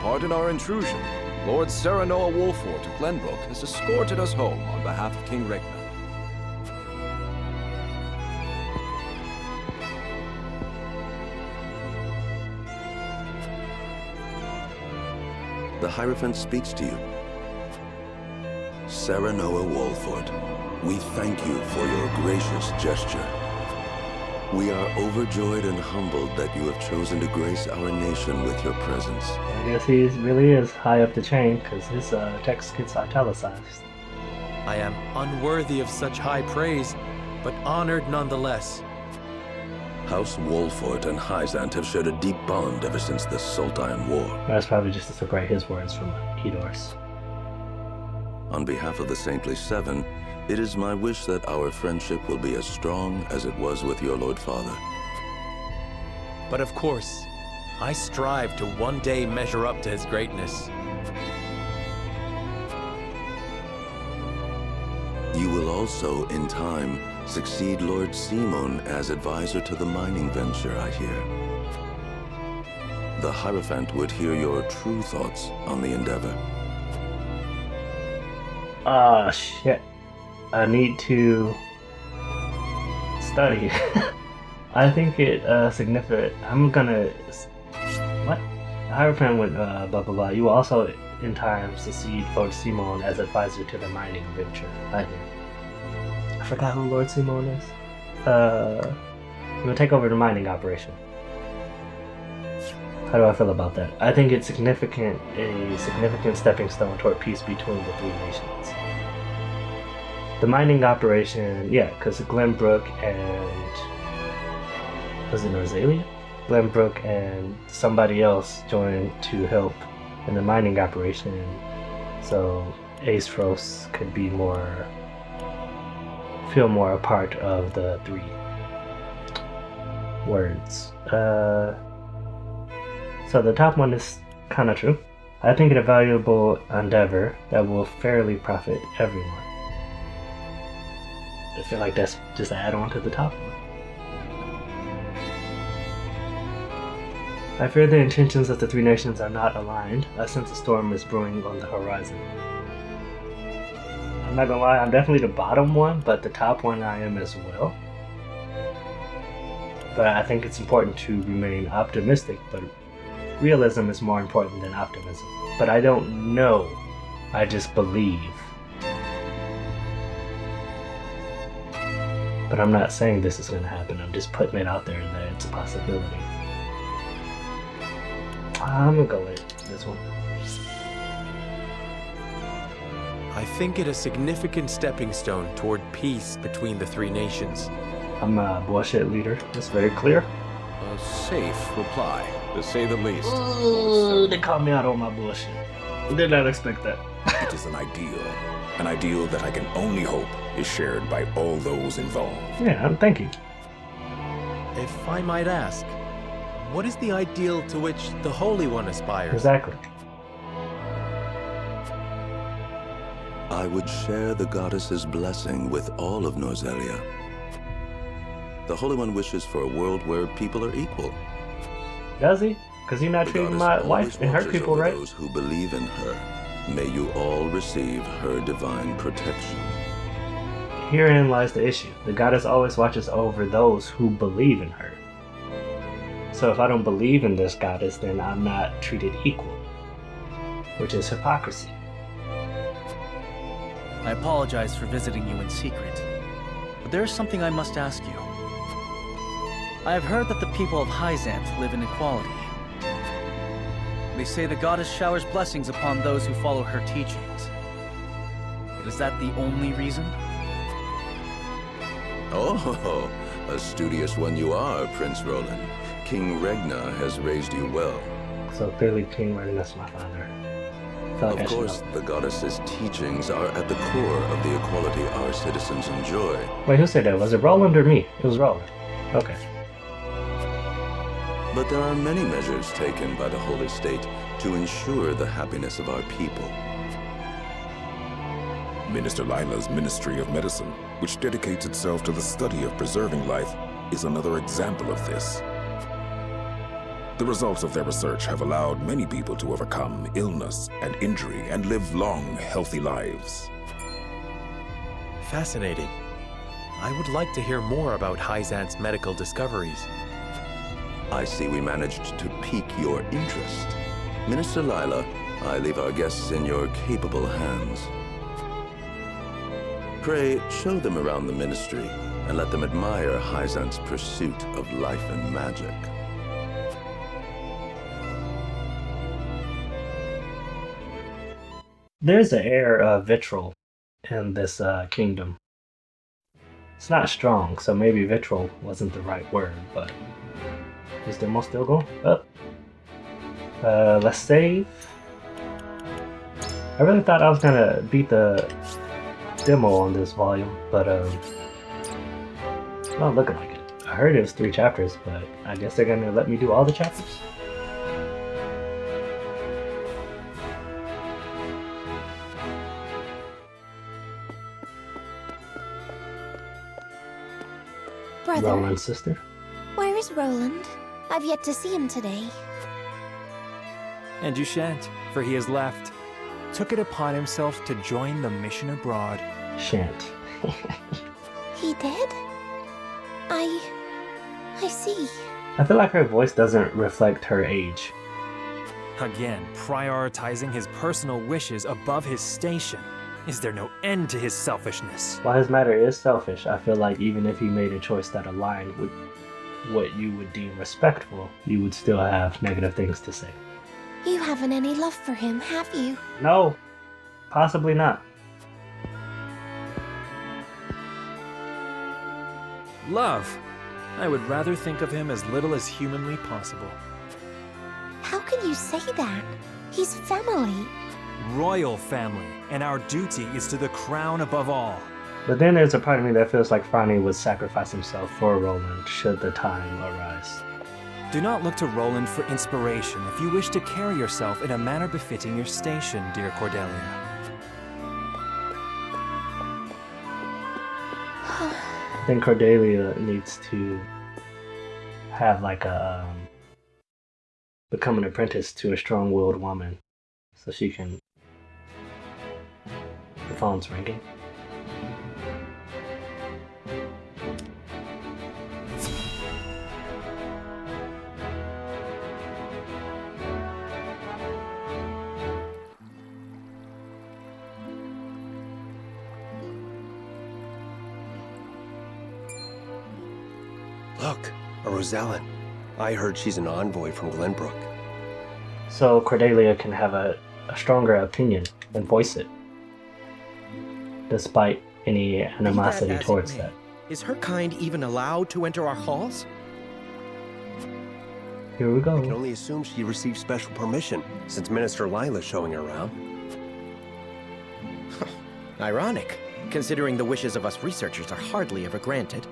Pardon our intrusion. Lord Serenoa Wolfort of Glenbrook has escorted us home on behalf of King Regna. The Hierophant speaks to you. Serenoa Wolfort, we thank you for your gracious gesture. We are overjoyed and humbled that you have chosen to grace our nation with your presence. I guess he really is high up the chain, because his text gets italicized. I am unworthy of such high praise, but honored nonetheless. House Wolfort and Hyzant have shared a deep bond ever since the Sultan War. That's probably just to separate his words from Edore's. On behalf of the Saintly Seven, it is my wish that our friendship will be as strong as it was with your Lord Father. But of course, I strive to one day measure up to his greatness. You will also, in time, succeed Lord Simon as advisor to the mining venture, I hear. The Hierophant would hear your true thoughts on the endeavor. Ah, shit. I need to study. I think it significant. I'm gonna. What? The Hierophant would blah blah blah. You will also in time succeed Lord Simon as advisor to the mining venture. I forgot who Lord Simon is. He will take over the mining operation. How do I feel about that? I think it's significant, a significant stepping stone toward peace between the three nations. The mining operation, yeah, because Glenbrook and was it Rosalia? Glenbrook and somebody else joined to help in the mining operation, so Aesfros could be feel more a part of the three words. So the top one is kind of true. I think it a valuable endeavor that will fairly profit everyone. I feel like that's just an add-on to the top one. I fear the intentions of the three nations are not aligned. I sense a storm is brewing on the horizon. I'm not gonna lie, I'm definitely the bottom one, but the top one I am as well. But I think it's important to remain optimistic, but realism is more important than optimism. But I don't know, I just believe. But I'm not saying this is gonna happen, I'm just putting it out there that it's a possibility. I'm gonna go with this one. I think it a significant stepping stone toward peace between the three nations. I'm a bullshit leader, that's very clear. A safe reply, to say the least. Ooh, they called me out on my bullshit. Did not expect that. It is an ideal that I can only hope is shared by all those involved. Yeah, thank you. If I might ask, what is the ideal to which the Holy One aspires? Exactly. I would share the goddess's blessing with all of Norzelia. The Holy One wishes for a world where people are equal. Does he? Because you're not treating my wife and her people right? Those who believe in her, may you all receive her divine protection. Herein lies the issue. The goddess always watches over those who believe in her. So if I don't believe in this goddess, then I'm not treated equal, which is hypocrisy. I apologize for visiting you in secret, but there is something I must ask you. I have heard that the people of Hyzant live in equality. They say the goddess showers blessings upon those who follow her teachings. But is that the only reason? Oh, a studious one you are, Prince Roland. King Regna has raised you well. So clearly King Regna's my father. Of course, the goddess's teachings are at the core of the equality our citizens enjoy. Wait, who said that? Was it Roland or me? It was Roland. Okay. But there are many measures taken by the Holy State to ensure the happiness of our people. Minister Lila's Ministry of Medicine, which dedicates itself to the study of preserving life, is another example of this. The results of their research have allowed many people to overcome illness and injury and live long, healthy lives. Fascinating. I would like to hear more about Hyzant's medical discoveries. I see we managed to pique your interest. Minister Lila, I leave our guests in your capable hands. Pray, show them around the ministry. and let them admire Hyzant's pursuit of life and magic. There's an air of vitriol in this kingdom. It's not strong, so maybe vitriol wasn't the right word, but is demo still going? Up. Let's save. I really thought I was gonna beat the demo on this volume, but it's not looking like it. I heard it was 3 chapters, but I guess they're gonna let me do all the chapters. Brother, Roland's sister. where is Roland? I've yet to see him today. And you shan't, for he has left. Took it upon himself to join the mission abroad. Shan't. He did? I see. I feel like her voice doesn't reflect her age. Again, prioritizing his personal wishes above his station. Is there no end to his selfishness? While his matter is selfish, I feel like even if he made a choice that aligned with what you would deem respectful, you would still have negative things to say. You haven't any love for him, have you? No, possibly not. Love. I would rather think of him as little as humanly possible. How can you say that? He's family. Royal family, and our duty is to the crown above all. But then there's a part of me that feels like Franny would sacrifice himself for Roland should the time arise. Do not look to Roland for inspiration if you wish to carry yourself in a manner befitting your station, dear Cordelia. I think Cordelia needs to have like a become an apprentice to a strong-willed woman so she can. The phone's ringing. Look, a Rosellan. I heard she's an envoy from Glenbrook. So Cordelia can have a stronger opinion and voice it, despite any animosity towards that. Is her kind even allowed to enter our halls? Here we go. I can only assume she received special permission, since Minister Lila's showing her around. Ironic, considering the wishes of us researchers are hardly ever granted.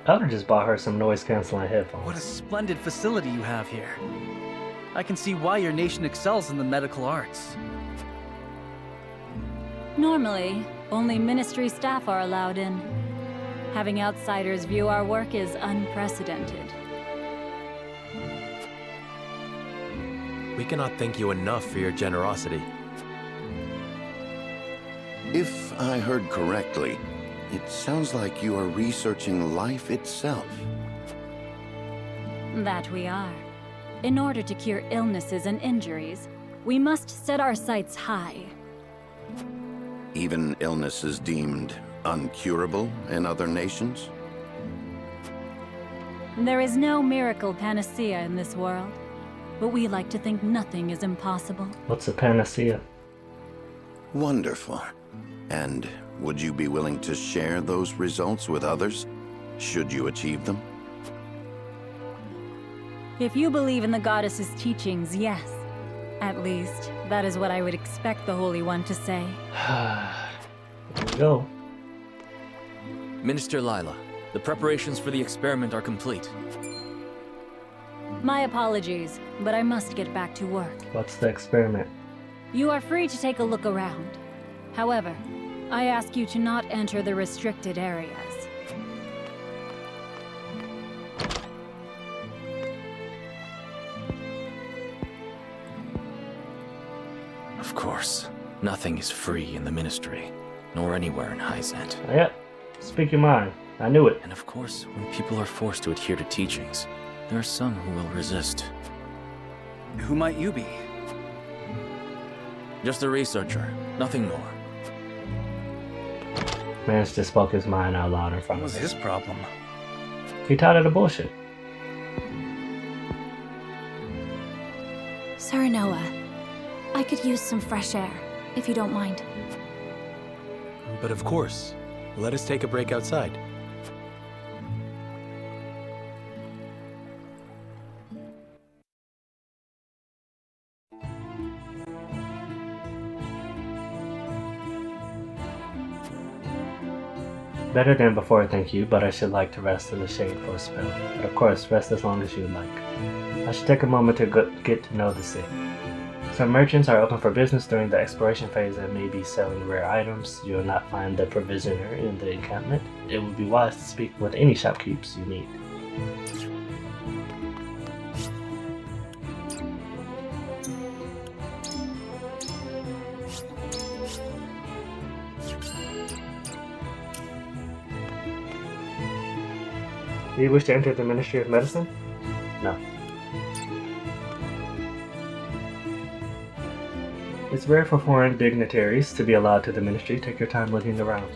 Elder just bought her some noise-canceling headphones. What a splendid facility you have here. I can see why your nation excels in the medical arts. Normally, only ministry staff are allowed in. Having outsiders view our work is unprecedented. We cannot thank you enough for your generosity. If I heard correctly, it sounds like you are researching life itself. That we are. In order to cure illnesses and injuries, we must set our sights high. Even illnesses deemed uncurable in other nations? There is no miracle panacea in this world, but we like to think nothing is impossible. What's a panacea? Wonderful. And would you be willing to share those results with others, should you achieve them? If you believe in the goddess's teachings, yes. At least, that is what I would expect the Holy One to say. Here we go. Minister Lila, the preparations for the experiment are complete. My apologies, but I must get back to work. What's the experiment? You are free to take a look around. However, I ask you to not enter the restricted areas. Of course, nothing is free in the Ministry, nor anywhere in Hyzant. Yeah, speak your mind. I knew it. And of course, when people are forced to adhere to teachings, there are some who will resist. Who might you be? Just a researcher, nothing more. Mance just spoke his mind out loud in front What of was us. his problem? He tired of the bullshit. Sir Noah, I could use some fresh air, if you don't mind. But of course, let us take a break outside. Better than before, thank you, but I should like to rest in the shade for a spell. But of course, rest as long as you like. I should take a moment to get to know the city. Some merchants are open for business during the exploration phase and may be selling rare items. You will not find the provisioner in the encampment. It would be wise to speak with any shopkeepers you need. Do you wish to enter the Ministry of Medicine? No. It's rare for foreign dignitaries to be allowed to the ministry. Take your time looking around.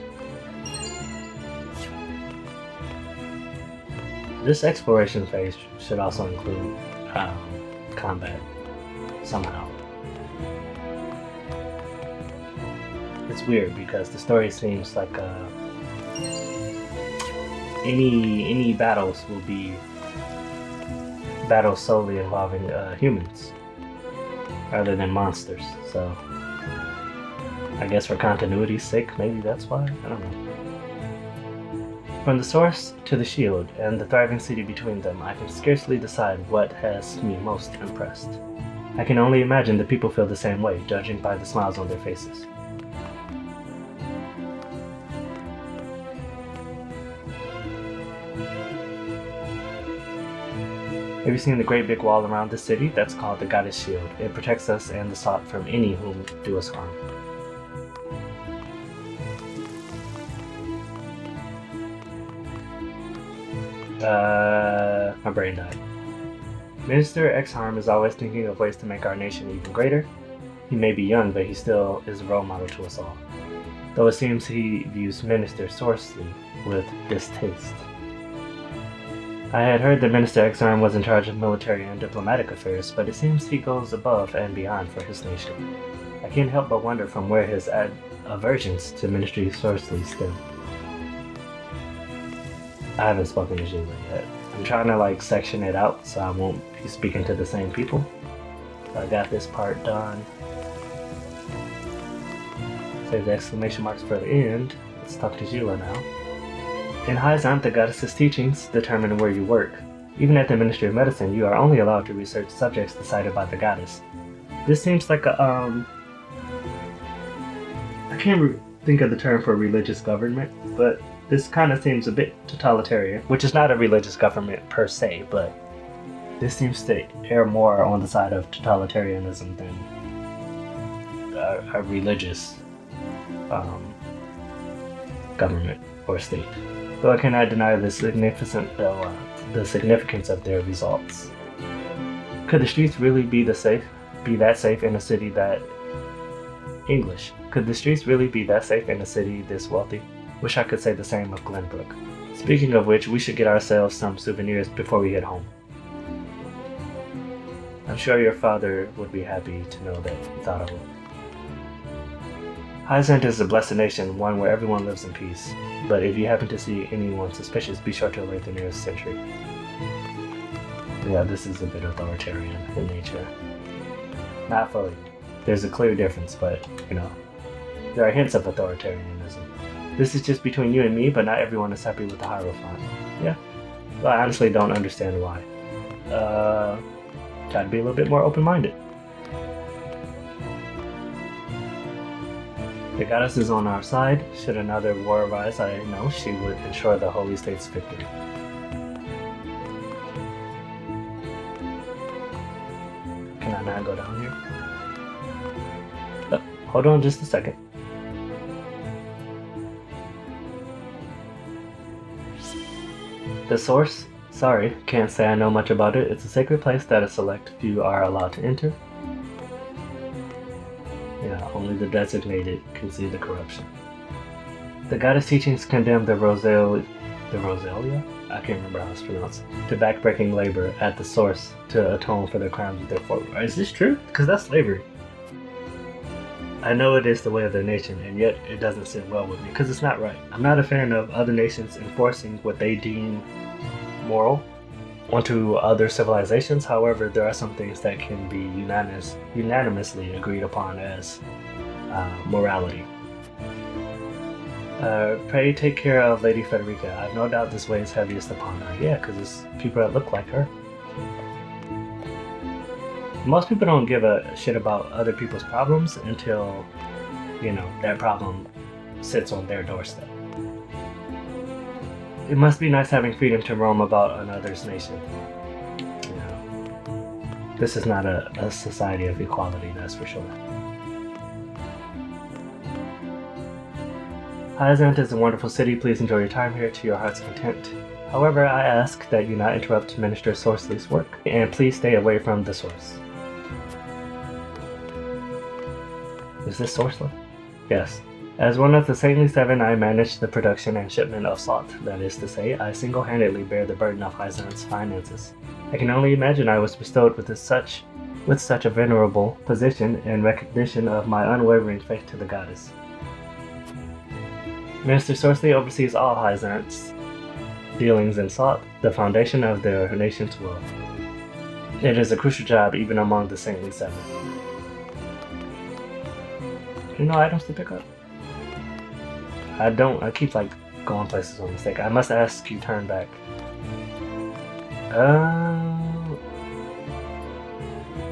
This exploration phase should also include combat, somehow. It's weird because the story seems like any battles will be battles solely involving humans rather than monsters. So I guess for continuity's sake, maybe that's why. I don't know. From the source to the shield and the thriving city between them, I can scarcely decide what has me most impressed. I can only imagine the people feel the same way, judging by the smiles on their faces. Have you seen the great big wall around the city? That's called the Goddess Shield. It protects us and the Salt from any whom do us harm. My brain died. Minister Exharm is always thinking of ways to make our nation even greater. He may be young, but he still is a role model to us all. Though it seems he views Minister Sorcery with distaste. I had heard that Minister Exarm was in charge of military and diplomatic affairs, but it seems he goes above and beyond for his nation. I can't help but wonder from where his aversions to Ministry Sorcery stem. I haven't spoken to Jila yet. I'm trying to section it out so I won't be speaking to the same people. So I got this part done. Save the exclamation marks for the end. Let's talk to Jila now. In Hyzant, the goddess's teachings determine where you work. Even at the Ministry of Medicine, you are only allowed to research subjects decided by the goddess. This seems like a, I can't think of the term for religious government, but this kind of seems a bit totalitarian, which is not a religious government per se, but this seems to err more on the side of totalitarianism than a religious government or state. Though I cannot deny the significance of their results. Could the streets really be that safe in a city that English? Could the streets really be that safe in a city this wealthy? Wish I could say the same of Glenbrook. Speaking of which, we should get ourselves some souvenirs before we head home. I'm sure your father would be happy to know that you thought of him. Hyzant is a blessed nation, one where everyone lives in peace. But if you happen to see anyone suspicious, be sure to alert the nearest sentry. Yeah, this is a bit authoritarian in nature. Not fully. There's a clear difference, but, there are hints of authoritarianism. This is just between you and me, but not everyone is happy with the Hierophant. Yeah. Well, I honestly don't understand why. Try to be a little bit more open-minded. The goddess is on our side. Should another war arise, I know she would ensure the Holy State's victory. Can I not go down here? Oh, hold on just a second. The source? Sorry, can't say I know much about it. It's a sacred place that a select few are allowed to enter. Yeah, Only the designated can see the corruption. The goddess teachings condemn the Rosalia? I can't remember how it's pronounced. To backbreaking labor at the source to atone for their crimes with their forebears. Is this true? Because that's slavery. I know it is the way of their nation, and yet it doesn't sit well with me, because it's not right. I'm not a fan of other nations enforcing what they deem moral onto other civilizations. However, there are some things that can be unanimously agreed upon as morality. Pray take care of Lady Frederica. I've no doubt this weighs heaviest upon her. Yeah, because it's people that look like her. Most people don't give a shit about other people's problems until, you know, that problem sits on their doorstep. It must be nice having freedom to roam about another's nation. You know, this is not a society of equality, that's for sure. Hyzanth is a wonderful city. Please enjoy your time here to your heart's content. However, I ask that you not interrupt Minister Sorceley's work, and please stay away from the source. Is this Sorceler? Yes. As one of the Saintly Seven, I manage the production and shipment of salt. That is to say, I single-handedly bear the burden of Hyzanth's finances. I can only imagine I was bestowed with such a venerable position in recognition of my unwavering faith to the goddess. Minister Sorceley oversees all Hyzanth's dealings in salt, the foundation of their nation's wealth. It is a crucial job even among the Saintly Seven. You know items to pick up? I keep like going places on mistake. I must ask you turn back.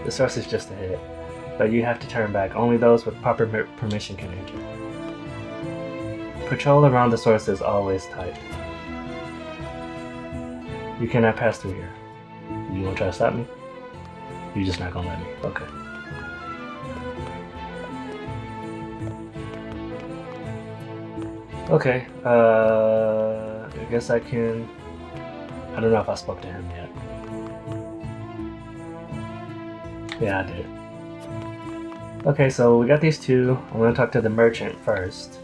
The source is just ahead, but you have to turn back. Only those with proper permission can enter. Patrol around the source is always tight. You cannot pass through here. You wanna try to stop me? You're just not gonna let me. Okay. Okay, I guess I can... I don't know if I spoke to him yet. Yeah, I did. Okay, so we got these two. I'm gonna talk to the merchant first.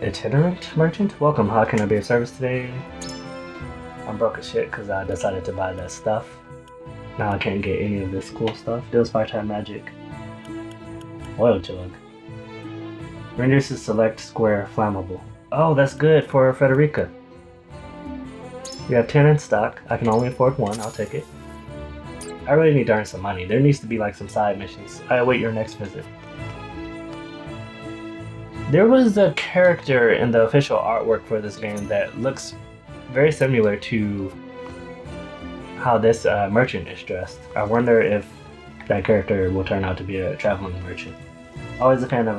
Itinerant merchant? Welcome, how can I be of service today? I'm broke as shit because I decided to buy that stuff. Now I can't get any of this cool stuff. Deals fire-type magic. Oil jug. Renders a select square flammable. Oh, that's good for Frederica. We have 10 in stock. I can only afford one. I'll take it. I really need to earn some money. There needs to be like some side missions. I await your next visit. There was a character in the official artwork for this game that looks very similar to how this merchant is dressed. I wonder if that character will turn out to be a traveling merchant. Always a fan of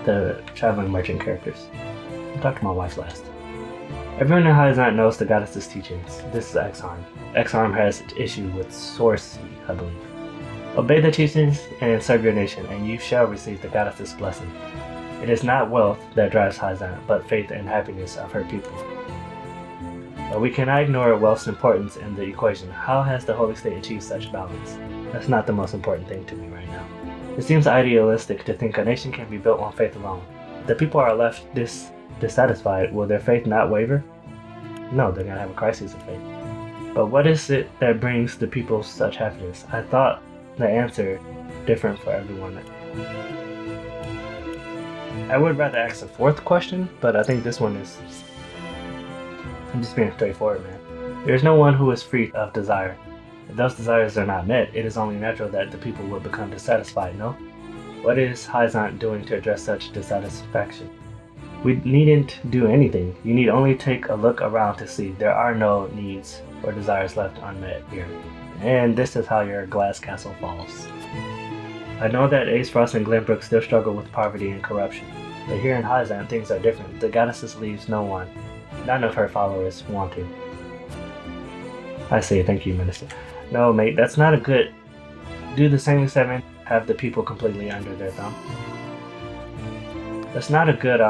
the traveling merchant characters. I'll talk to my wife last. Everyone in Hyzanth knows the goddess's teachings. This is Exarm. Exarm has issue with sorcery, I believe. Obey the teachings and serve your nation, and you shall receive the goddess's blessing. It is not wealth that drives Hyzanth, but faith and happiness of her people. But we cannot ignore wealth's importance in the equation. How has the Holy State achieved such balance? That's not the most important thing to me right now. It seems idealistic to think a nation can be built on faith alone. If the people are left dissatisfied, will their faith not waver? No, they're gonna have a crisis of faith. But what is it that brings the people such happiness? I thought the answer different for everyone. I would rather ask a fourth question, but I think this one is... I'm just being straightforward, man. There is no one who is free of desire. If those desires are not met, it is only natural that the people will become dissatisfied, no? What is Hyzanth doing to address such dissatisfaction? We needn't do anything. You need only take a look around to see there are no needs or desires left unmet here. And this is how your glass castle falls. I know that Aesfrost and Glenbrook still struggle with poverty and corruption, but here in Hyzanth things are different. The goddess leaves none of her followers wanting. I see, thank you, Minister. No, mate, that's not a good... Do the Saintly Seven have the people completely under their thumb? That's not a good,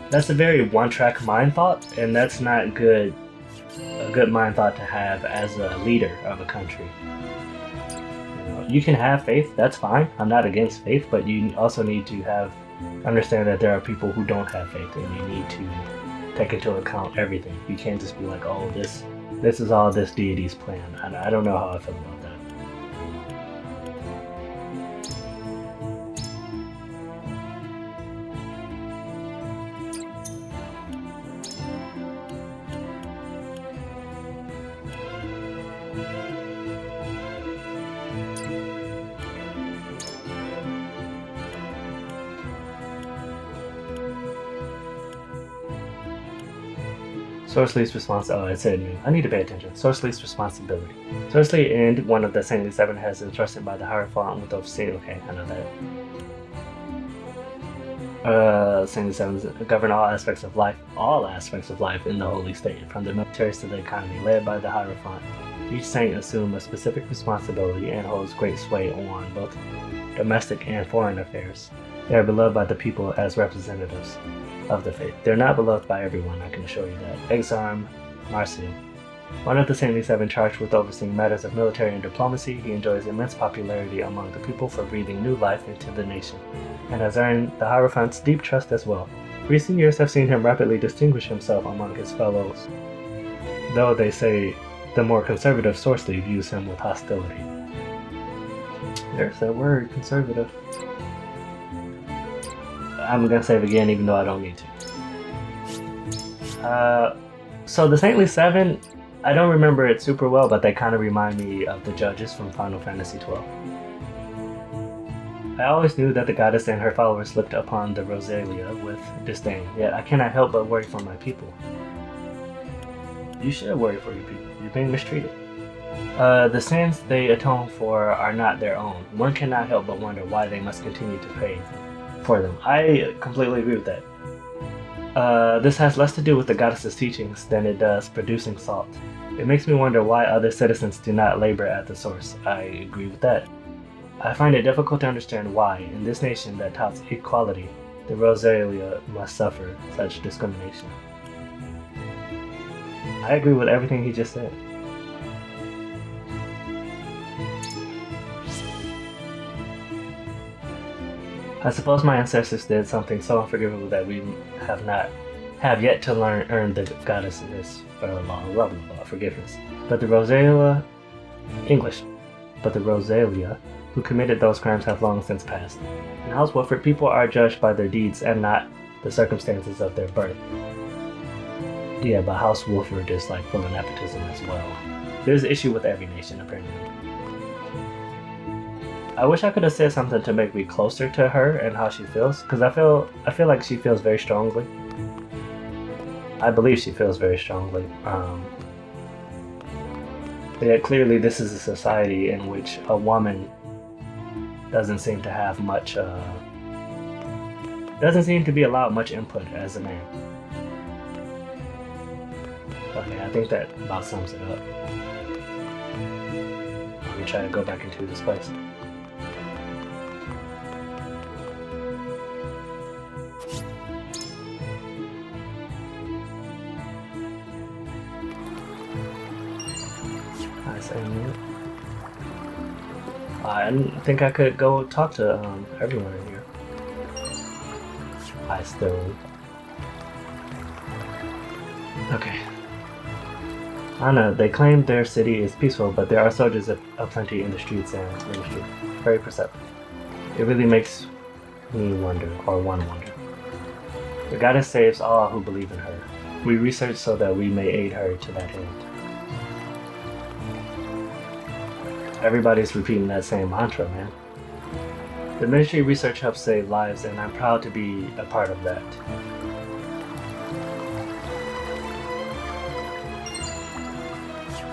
That's a very one-track mind thought, and that's not good good mind thought to have as a leader of a country. You can have faith, that's fine. I'm not against faith, but you also need to understand that there are people who don't have faith, and you need to take into account everything. You can't just be like, oh, this is all this deity's plan. I don't know how I feel about that. Source-Lee's response. Oh, it said new. I need to pay attention. Source-Lee's responsibility. Source-Lee and one of the Saintly Seven has entrusted by the Hierophant with overseeing. Okay, I know that. Saintly Sevens govern all aspects of life in the Holy State, from the militaries to the economy, led by the Hierophant. Each saint assumes a specific responsibility and holds great sway on both domestic and foreign affairs. They are beloved by the people as representatives of the faith. They're not beloved by everyone, I can assure you that. Exarm Marcial. One of the Saintly Seven charged with overseeing matters of military and diplomacy, he enjoys immense popularity among the people for breathing new life into the nation, and has earned the Hierophant's deep trust as well. Recent years have seen him rapidly distinguish himself among his fellows, though they say the more conservative Source-Lee views him with hostility. There's that word, conservative. I'm gonna say it again even though I don't need to. So the Saintly Seven, I don't remember it super well, but they kind of remind me of the judges from Final Fantasy XII. I always knew that the goddess and her followers looked upon the Rosalia with disdain, yet I cannot help but worry for my people. You should worry for your people. You're being mistreated. The sins they atone for are not their own. One cannot help but wonder why they must continue to pay for them. I completely agree with that. This has less to do with the goddess's teachings than it does producing salt. It makes me wonder why other citizens do not labor at the source. I agree with that. I find it difficult to understand why, in this nation that touts equality, the Rosalia must suffer such discrimination. I agree with everything he just said. I suppose my ancestors did something so unforgivable that we have yet to earn the goddess's forgiveness. But the Rosalia, who committed those crimes have long since passed. In House Wolford, people are judged by their deeds and not the circumstances of their birth. Yeah, but House Wolford is like full of nepotism as well. There's an issue with every nation, apparently. I wish I could have said something to make me closer to her and how she feels, because I feel like she feels very strongly. I believe she feels very strongly. Yet clearly this is a society in which a woman doesn't seem to have much, doesn't seem to be allowed much input as a man. Okay, I think that about sums it up. Let me try to go back into this place. I didn't think I could go talk to everyone in here. Okay. I don't know, they claim their city is peaceful, but there are soldiers aplenty in the streets and ministry. Very perceptive. It really makes me wonder, or one wonder. The goddess saves all who believe in her. We research so that we may aid her to that end. Everybody's repeating that same mantra, man. The ministry research helps save lives, and I'm proud to be a part of that.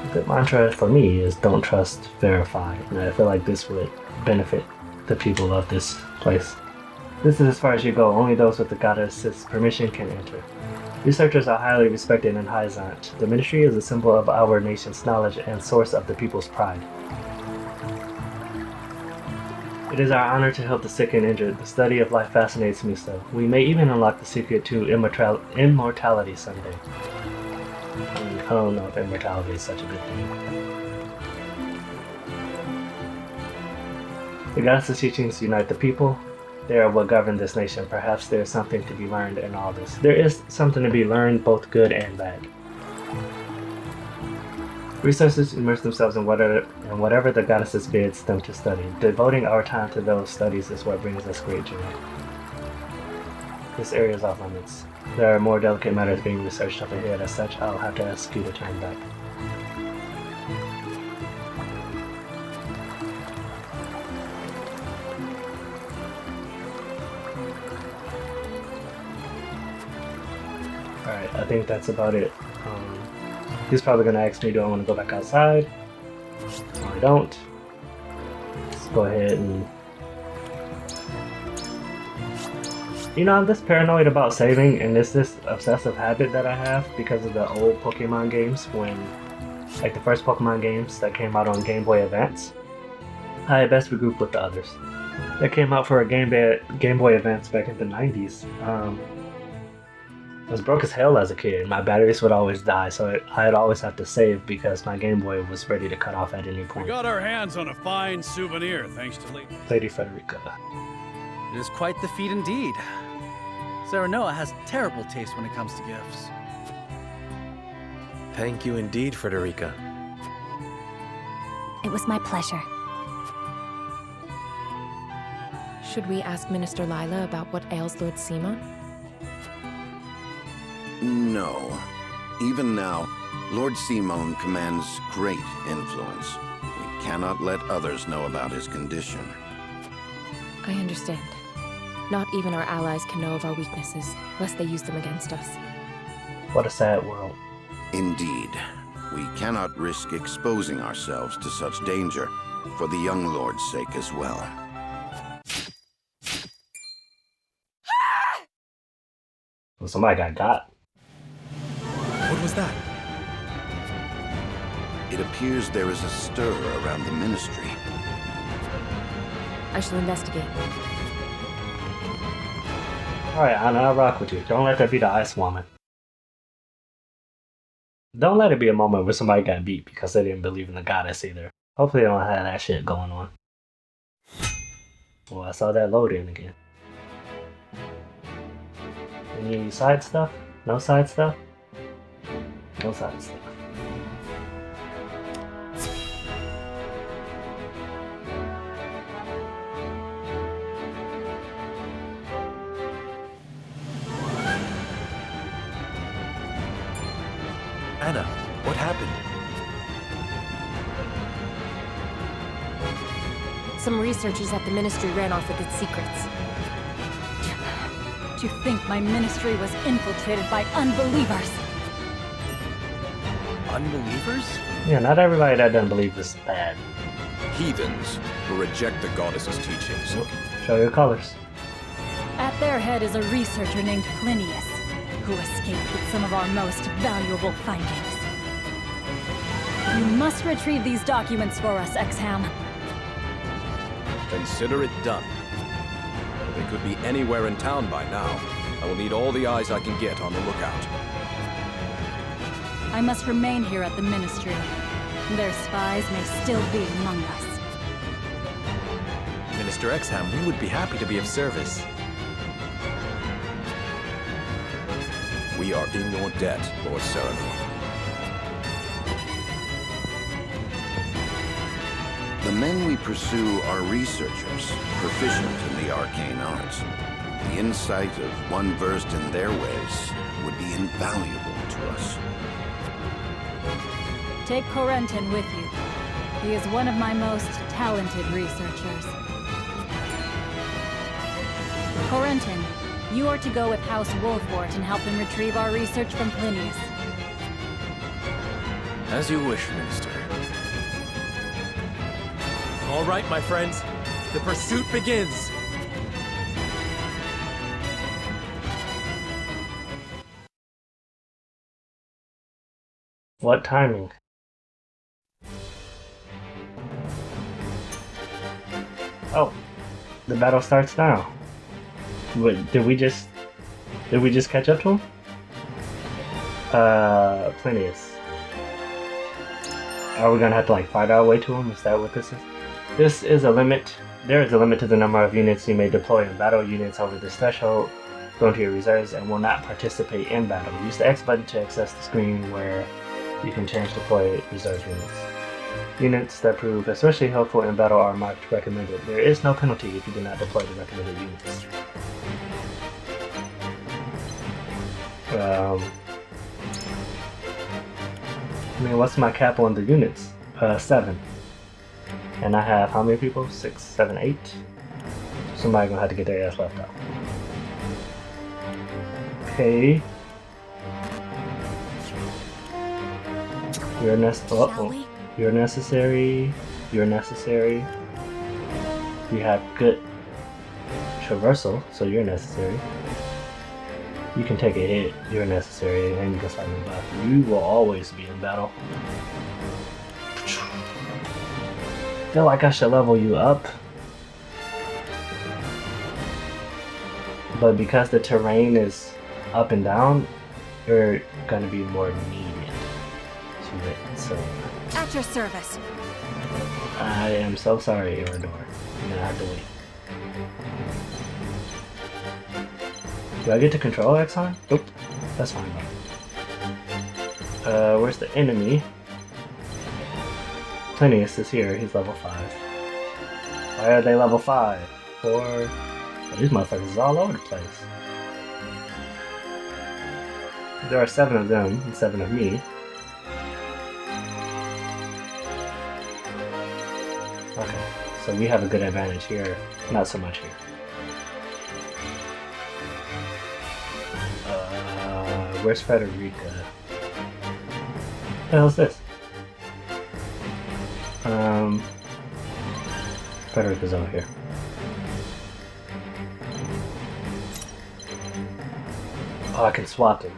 A good mantra for me is don't trust, verify, and I feel like this would benefit the people of this place. This is as far as you go. Only those with the goddess's permission can enter. Researchers are highly respected in Hyzant. The ministry is a symbol of our nation's knowledge and source of the people's pride. It is our honor to help the sick and injured. The study of life fascinates me so. We may even unlock the secret to immortality someday. I don't know if immortality is such a good thing. The goddess's teachings unite the people. They are what govern this nation. Perhaps there is something to be learned in all this. There is something to be learned, both good and bad. Researchers immerse themselves in whatever the goddesses bids them to study. Devoting our time to those studies is what brings us great joy. This area is off limits. There are more delicate matters being researched up ahead. As such, I'll have to ask you to turn back. Alright, I think that's about it. He's probably going to ask me, do I want to go back outside? No, I don't. Let's go ahead and... You know, I'm just paranoid about saving, and it's this obsessive habit that I have because of the old Pokemon games when... Like the first Pokemon games that came out on Game Boy Advance. I had best regroup with the others. That came out for a Game Boy Advance back in the 90s. I was broke as hell as a kid. My batteries would always die, so I'd always have to save because my Game Boy was ready to cut off at any point. We got our hands on a fine souvenir, thanks to Lady Frederica. It is quite the feat indeed. Serenoa has terrible taste when it comes to gifts. Thank you indeed, Frederica. It was my pleasure. Should we ask Minister Lila about what ails Lord Simon? No. Even now, Lord Simon commands great influence. We cannot let others know about his condition. I understand. Not even our allies can know of our weaknesses, lest they use them against us. What a sad world. Indeed. We cannot risk exposing ourselves to such danger, for the young lord's sake as well. Well, somebody got. What was that? It appears there is a stir around the ministry. I shall investigate. Alright, Anna, I'll rock with you. Don't let that be the Ice Woman. Don't let it be a moment where somebody got beat because they didn't believe in the goddess either. Hopefully they don't have that shit going on. Well, I saw that load in again. Any side stuff? No side stuff? No side stuff. Anna, what happened? Some researchers at the ministry ran off with its secrets. Do you think my ministry was infiltrated by unbelievers? Unbelievers? Yeah, not everybody that doesn't believe is bad. Heathens who reject the goddess's teachings. Show your colors. At their head is a researcher named Plinius, who escaped with some of our most valuable findings. You must retrieve these documents for us, Exham. Consider it done. They could be anywhere in town by now. I will need all the eyes I can get on the lookout. I must remain here at the Ministry. Their spies may still be among us. Minister Exham, we would be happy to be of service. We are in your debt, Lord Serenoa. The men we pursue are researchers, proficient in the arcane arts. The insight of one versed in their ways would be invaluable to us. Take Corentin with you. He is one of my most talented researchers. Corentin, you are to go with House Wolfort and help them retrieve our research from Plinius. As you wish, Minister. All right, my friends. The pursuit begins. What timing? Oh, the battle starts now. Wait, did we just catch up to him? Plinius. Are we gonna have to like fight our way to him? Is that what this is? This is a limit. There is a limit to the number of units you may deploy in battle. Units over this threshold go into your reserves and will not participate in battle. Use the X button to access the screen where you can change deploy reserve units. Units that prove especially helpful in battle are marked recommended. There is no penalty if you do not deploy the recommended units. I mean, what's my cap on the units? 7. And I have how many people? 6, 7, 8? Somebody gonna have to get their ass left out. Okay. You're necessary. You're necessary. You have good traversal, so you're necessary. You can take a hit, you're necessary, and you can fight in battle. You will always be in battle. Feel like I should level you up. But because the terrain is up and down, you're gonna be more needed to it, so. At your service. I am so sorry, Iridor. You're gonna have to wait. Do I get to control Exxon? Nope. That's fine. Where's the enemy? Plinius is here. He's level 5. Why are they level 5? 4. Oh, these motherfuckers are all over the place. There are 7 of them and 7 of me. Okay, so we have a good advantage here. Not so much here. Where's Frederica? What the hell is this? Frederica's over here. Oh, I can swap him.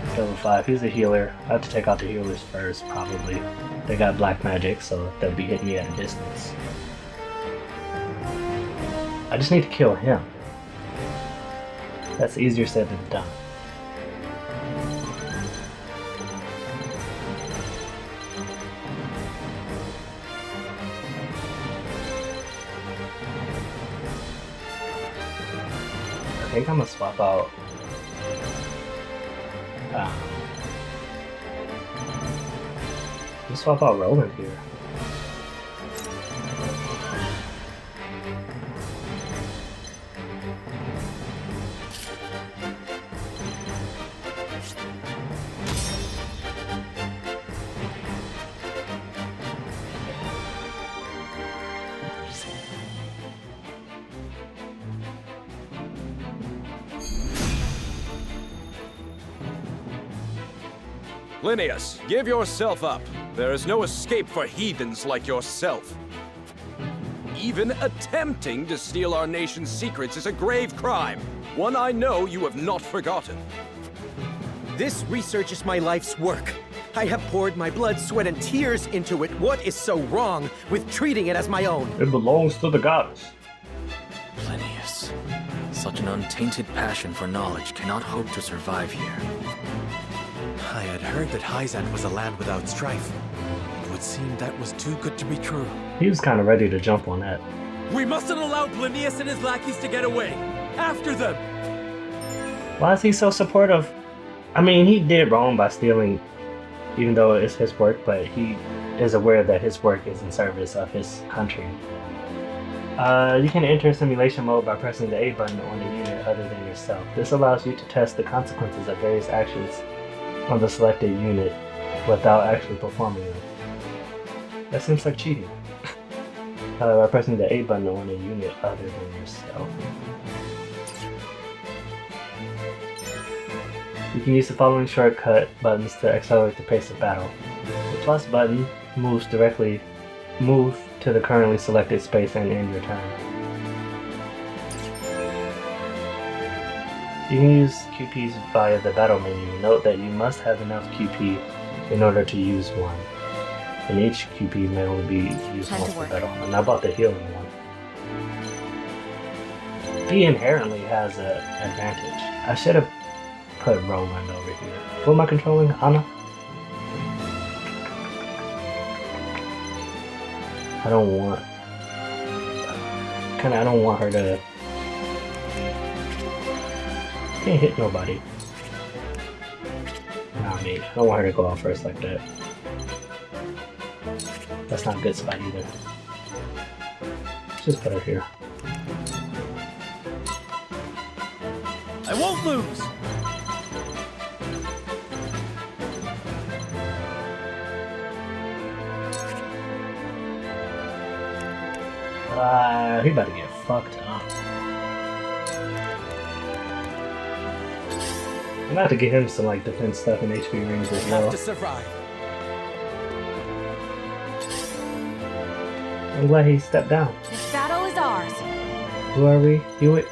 He's level 5. He's a healer. I have to take out the healers first, probably. They got black magic, so they'll be hitting me at a distance. I just need to kill him. That's easier said than done. I think I'm gonna swap out. Let's swap out Roland here. Plinius, give yourself up. There is no escape for heathens like yourself. Even attempting to steal our nation's secrets is a grave crime. One I know you have not forgotten. This research is my life's work. I have poured my blood, sweat, and tears into it. What is so wrong with treating it as my own? It belongs to the goddess. Plinius, such an untainted passion for knowledge cannot hope to survive here. I had heard that Hyzant was a land without strife. It would seem that was too good to be true. He was kind of ready to jump on that. We mustn't allow Plinius and his lackeys to get away. After them! Why is he so supportive? I mean, he did wrong by stealing, even though it's his work, but he is aware that his work is in service of his country. You can enter simulation mode by pressing the A button on a unit other than yourself. This allows you to test the consequences of various actions on the selected unit without actually performing them. That seems like cheating. By pressing the A button on a unit other than yourself. You can use the following shortcut buttons to accelerate the pace of battle. The plus button move to the currently selected space and end your turn. You can use QPs via the battle menu. Note that you must have enough QP in order to use one. And each QP may only be used once per battle. And I bought the healing one. He inherently has an advantage. I should have put Roland over here. Who am I controlling? Anna? I don't want her to. Can't hit nobody. Nah, mate. I don't want her to go out first like that. That's not a good spot either. Just put her here. I won't lose! He about to get fucked up. I'm about to get him some like defense stuff and HP rings as well. To survive. I'm glad he stepped down. This battle is ours. Who are we? Hewitt?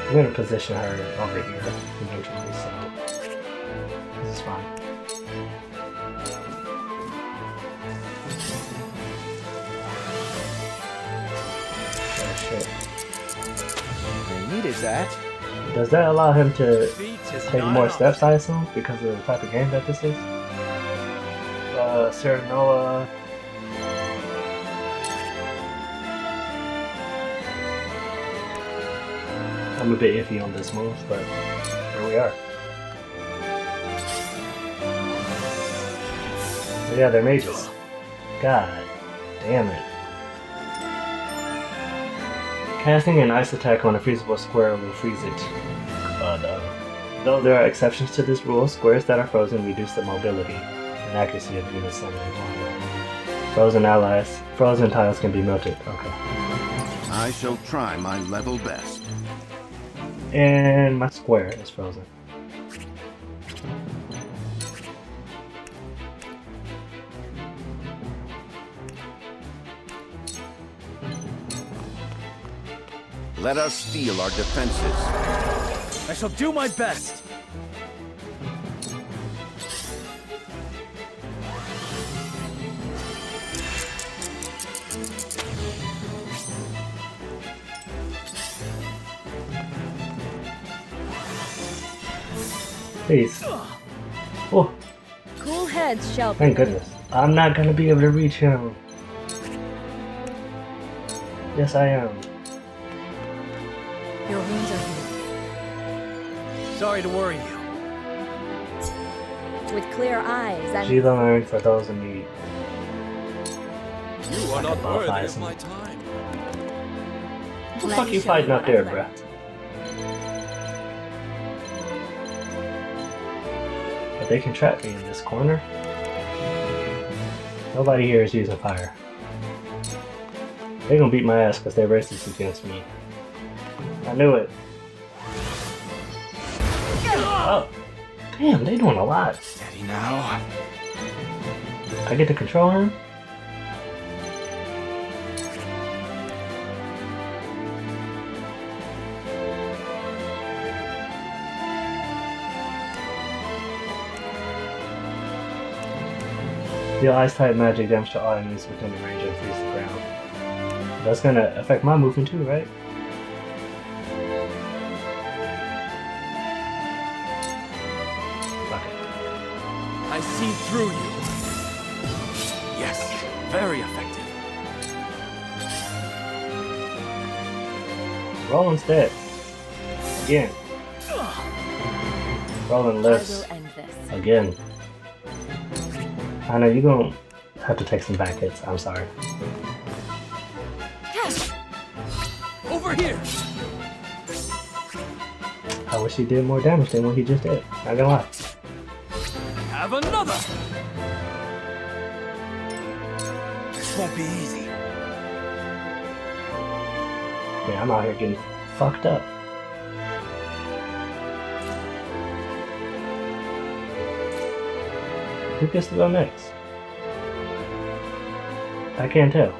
I'm gonna position her over here eventually, so this is fine. Oh shit. They needed that. Does that allow him to take more steps, I assume, because of the type of game that this is? Sarah Noah. I'm a bit iffy on this move, but here we are. Oh yeah, they're mages. God damn it. Casting an ice attack on a freezable square will freeze it. But though there are exceptions to this rule, squares that are frozen reduce the mobility and accuracy of units summoned. Frozen tiles can be melted. Okay. I shall try my level best. And my square is frozen. Let us steel our defenses. I shall do my best. Please. Oh, Cool heads shall thank goodness. I'm not gonna be able to reach him. Yes, I am. Your wounds are healed. Sorry to worry you. With clear eyes and Sheila learned for those in need. You are not worthy of my time. What the fuck you fighting up there, bruh? But they can trap me in this corner. Nobody here is using fire. They're gonna beat my ass because they're racist against me. I knew it. Oh. Damn, they doing a lot. Steady now. I get to control him? Deal ice-type magic damage to all enemies within the range and freeze the ground. That's gonna affect my movement too, right? I see through you. Yes, very effective. Roland's dead. Again. Roland lives. Again. I know you're gonna have to take some back hits. I'm sorry. Over here! I wish he did more damage than what he just did. Not gonna lie. Have another! This won't be easy. Man, I'm out here getting fucked up. Who gets to go next? I can't tell.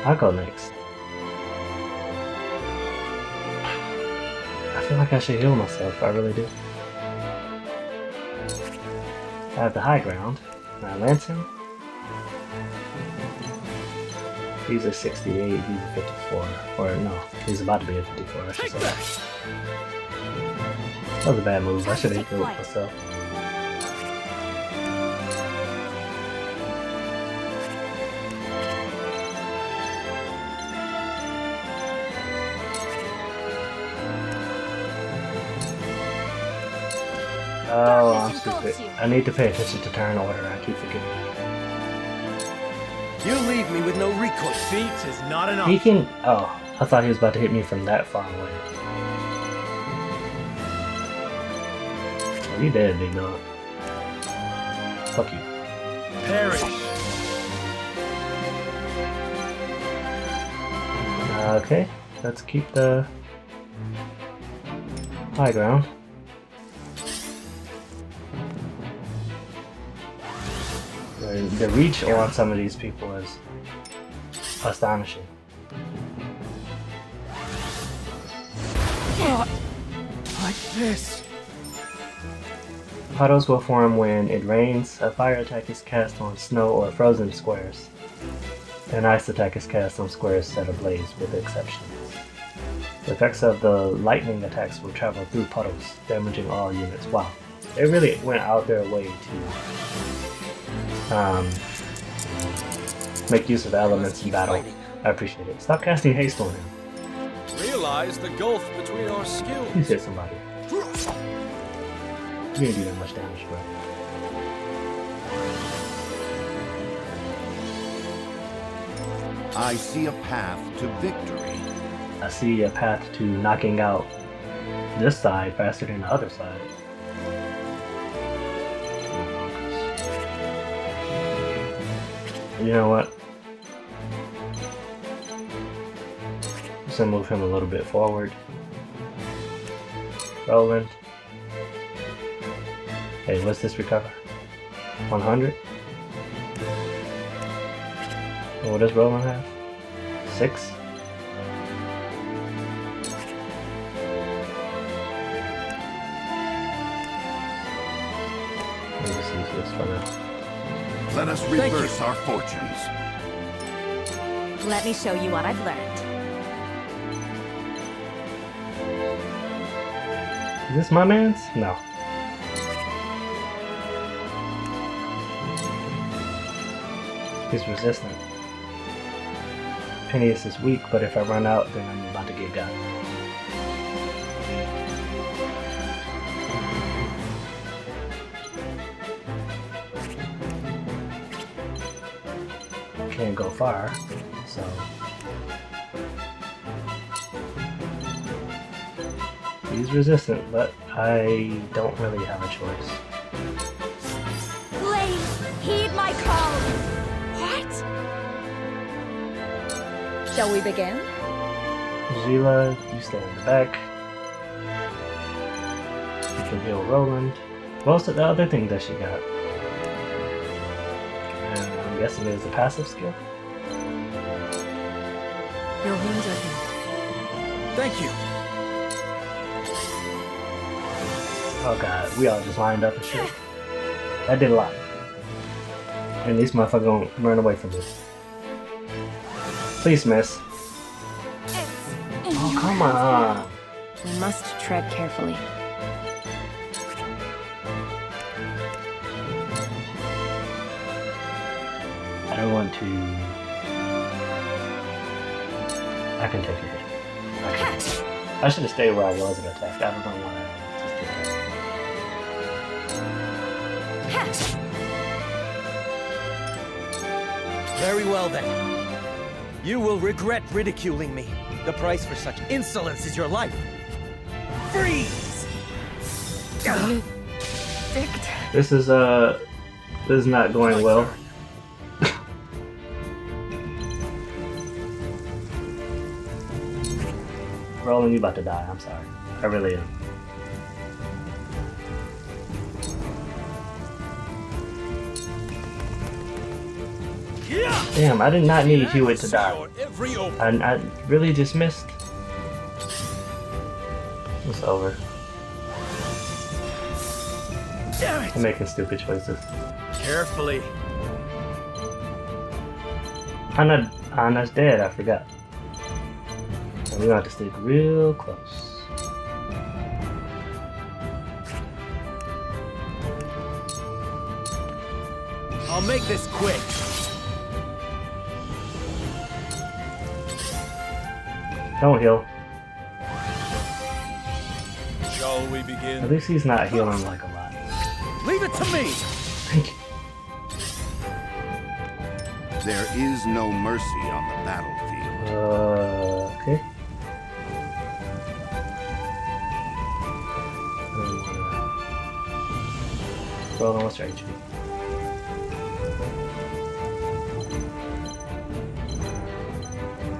I'll go next. I feel like I should heal myself. I really do. I have the high ground. Can I lance him? He's a 68, he's a 54. Or no, he's about to be a 54, I should say. That was a bad move, I should have hit it myself. Oh, I'm stupid. I need to pay attention to turn order, I keep forgetting. You leave me with no recourse. Feet is not enough. He can... Oh, I thought he was about to hit me from that far away. Oh, you dead, big dog. Fuck you. Perish. Okay, let's keep the high ground. The reach on some of these people is astonishing. Not like this. Puddles will form when it rains, a fire attack is cast on snow or frozen squares. An ice attack is cast on squares set ablaze, with exceptions. The effects of the lightning attacks will travel through puddles, damaging all units. Wow, they really went out their way to make use of elements in battle. I appreciate it. Stop casting haste on him. Realize the gulf between our skills. Please hit somebody. You didn't do that much damage, bro. I see a path to victory. I see a path to knocking out this side faster than the other side. You know what? Just gonna move him a little bit forward. Roland. Hey, what's this recover? 100? And what does Roland have? 6? Let me just use this for now. Let us reverse our fortunes. Let me show you what I've learned. Is this my man's? No. He's resistant. Pennius is weak, but if I run out, then I'm about to get got. Can't go far, so he's resistant, but I don't really have a choice. Please, heed my call! What? Shall we begin? Gila, you stay in the back. You can heal Roland. What's the other thing that she got? I'm guessing it was a passive skill. Your wounds are healed. Thank you. Oh god, we all just lined up and shit. That did a lot. And these motherfuckers gonna run away from me. Please miss. Oh, come on. We must tread carefully. I don't want to... I can take it. I should have stayed where I was and attacked. I don't know why I just did that. Very well then. You will regret ridiculing me. The price for such insolence is your life. Freeze! This is not going well. Roland, you about to die. I'm sorry. I really am. Damn, I did not need Hewitt to die. I really just missed. It's over. I'm making stupid choices. Carefully. Anna's dead, I forgot. And we're gonna have to stick real close. I'll make this quick. Don't heal. Shall we begin? At least he's not healing like a lot. Leave it to me. Thank you. There is no mercy on the battlefield. Okay. Well, what's your HP?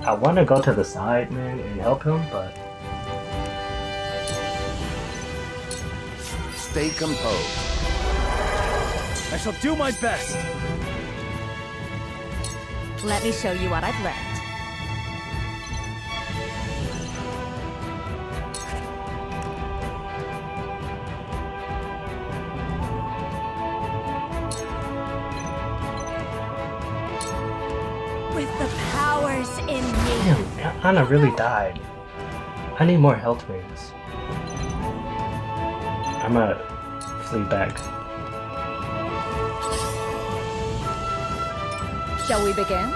I want to go to the side, man, and help him, but Stay composed. I shall do my best. Let me show you what I've learned. With the powers in me. damn, Anna really died. I need more health rings. I'm gonna flee back. Shall we begin?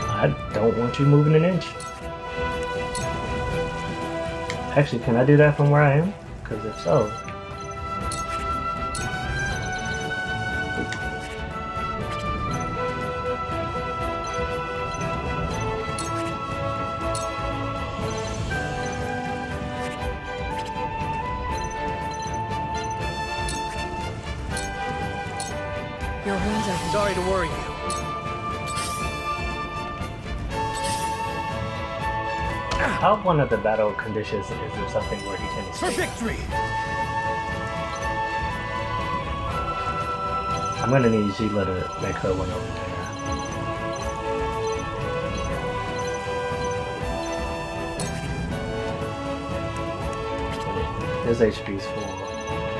I don't want you moving an inch. Actually, can I do that from where I am? Because if so... Your wounds are... Sorry to worry you. How one of the battle conditions is there something where he can escape? For victory! I'm gonna need Gila to make her win over there. His HP's full.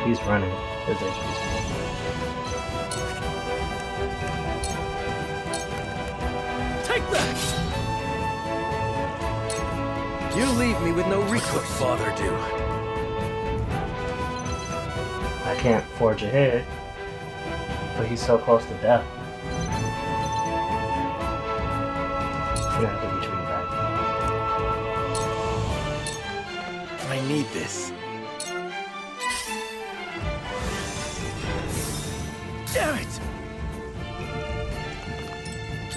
He's running. His HP's full. Take that! You leave me with no recourse. What could Father do? I can't forge ahead, but he's so close to death. I'm gonna have to retreat back. I need this. Damn it!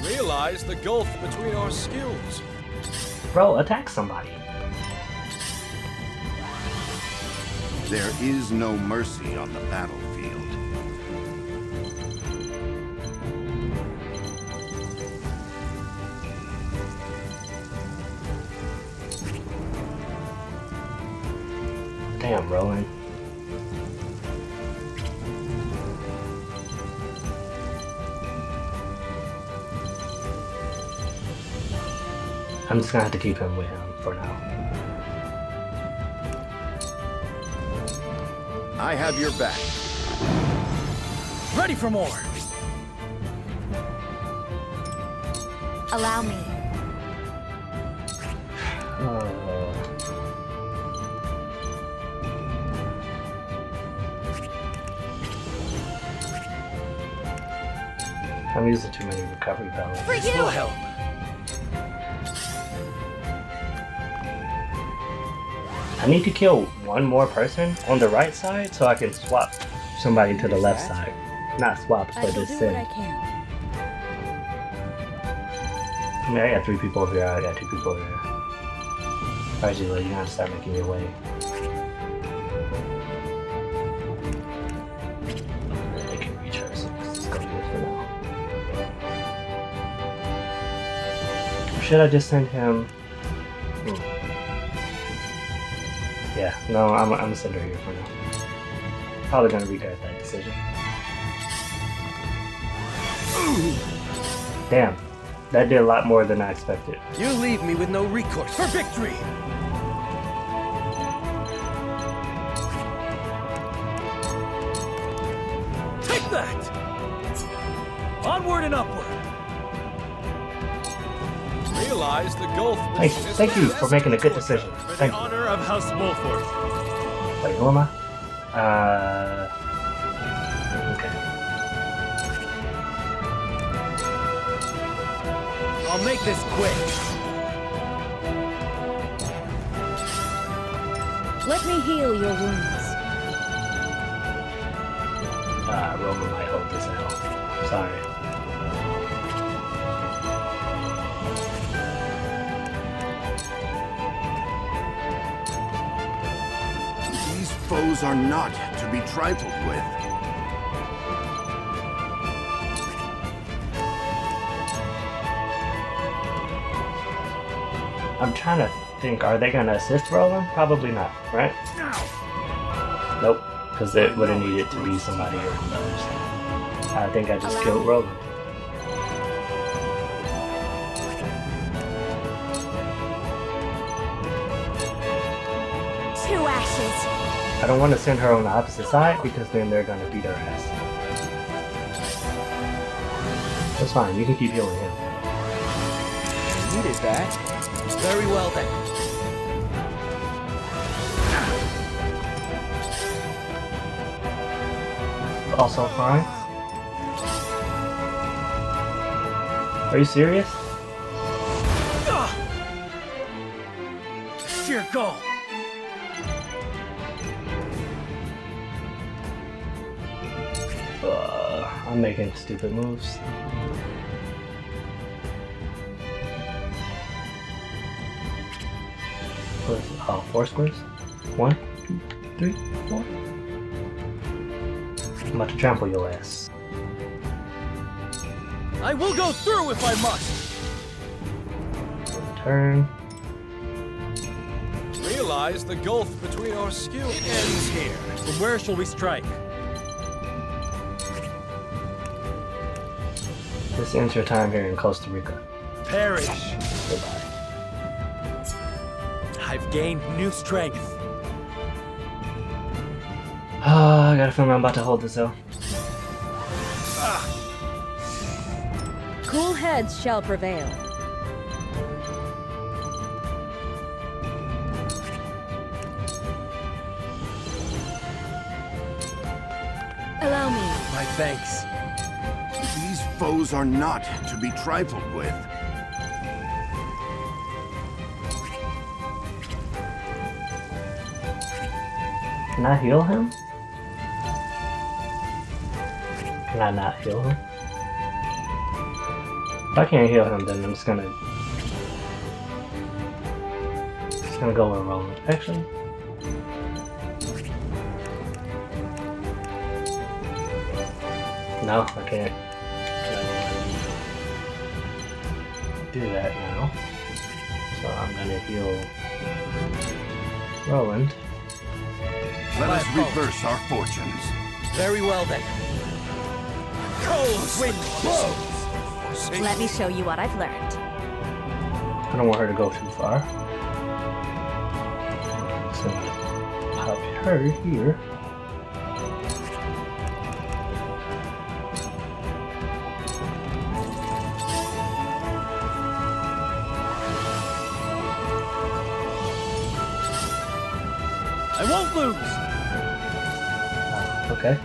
Realize the gulf between our skills. Bro, attack somebody. There is no mercy on the battlefield. Damn, Rowan. I'm just gonna have to keep him with him for now. I have your back. Ready for more! Allow me. I'm using too many recovery balance. For you! Will help. I need to kill one more person on the right side so I can swap somebody to the left side. Not swap, I but shall just do what send. I can. I mean, I got 3 people over here, I got 2 people over here. Alright, Gila, you gotta start making your way. They can reach her, so let's just go do it for now. Or should I just send him? Yeah, no, I'm gonna send her here for now. Probably gonna regret that decision. Damn, that did a lot more than I expected. You leave me with no recourse. For victory! Onward and upward! Realize the gulf. Thank you for making a good decision. Thank you. Honor of House Wolford. Wait, who am I? Okay. I'll make this quick. Let me heal your wounds. Roman might hold this out. Sorry. These foes are not to be trifled with. I'm trying to think, are they gonna assist Roland? Probably not, right? Nope, because it would have needed to be somebody else. I think I just killed Roland. Two ashes. I don't want to send her on the opposite side because then they're gonna beat her ass. That's fine, you can keep healing him. Needed that. Very well then. Also fine. Are you serious? Sheer goal. I'm making stupid moves. Oh, 4 squares? 1, 2, 3, 4. I'm about to trample your ass. I will go through if I must. Turn. Realize the gulf between our skills. It ends here. From where shall we strike? This ends your time here in Costa Rica. Perish. Goodbye. I've gained new strength. I got a feeling I'm about to hold this though. Cool heads shall prevail. Allow me. My thanks. These foes are not to be trifled with. Can I heal him? Can I not heal him? If I can't heal him, then I'm just gonna go with Roland. Actually, no, I can't do that now. So I'm gonna heal Roland. Let us reverse our fortunes. Very well then. Cold wind blows. Let me show you what I've learned. I don't want her to go too far. So pop her here. I won't lose. Okay.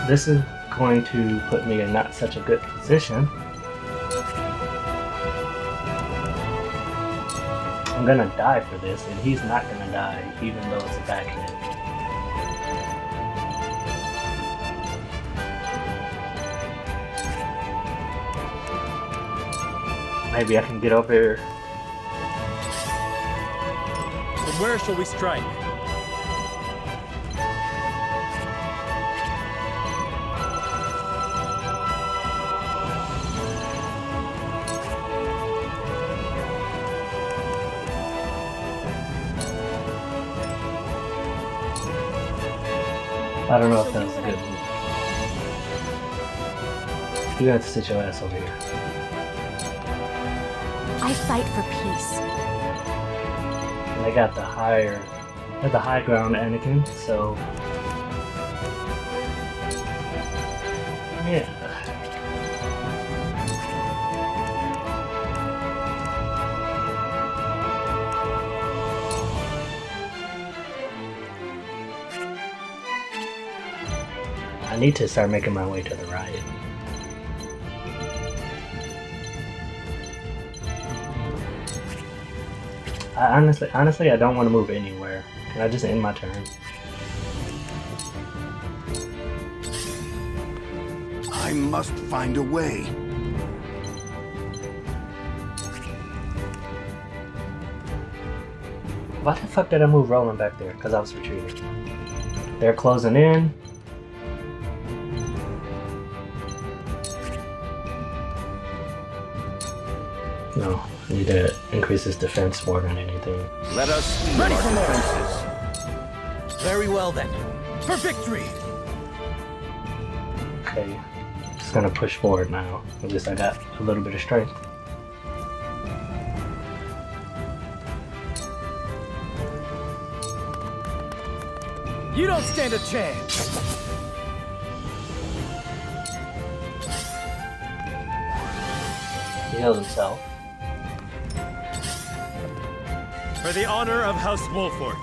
This is going to put me in not such a good position. I'm gonna die for this, and he's not gonna die, even though it's a back hit. Maybe I can get over here. From where shall we strike? I don't know if that was a good move. You have to sit your ass over here. I fight for peace. And they got the high ground Anakin, so yeah. I need to start making my way to the right. Honestly, I don't want to move anywhere. Can I just end my turn? I must find a way. Why the fuck did I move Roland back there? Because I was retreating. They're closing in. No, I need to increase his defense more than anything. Let us see Ready our for more. defenses. Very well then. For victory! Okay, just gonna push forward now. At least I got a little bit of strength. You don't stand a chance! He healed himself. For the honor of House Wolfort.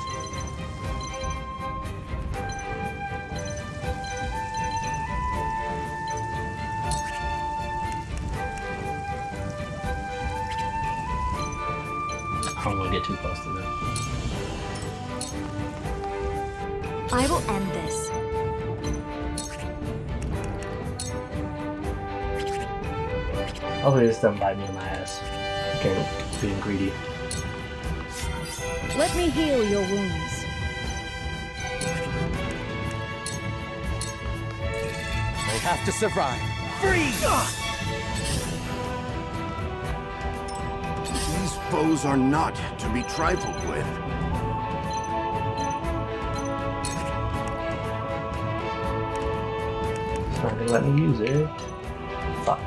I don't want to get too close to them. I will end this. Hopefully this doesn't bite me in my ass. Okay, being greedy. Let me heal your wounds. They have to survive. Freeze! These foes are not to be trifled with. It's not gonna let me use it. Fuck.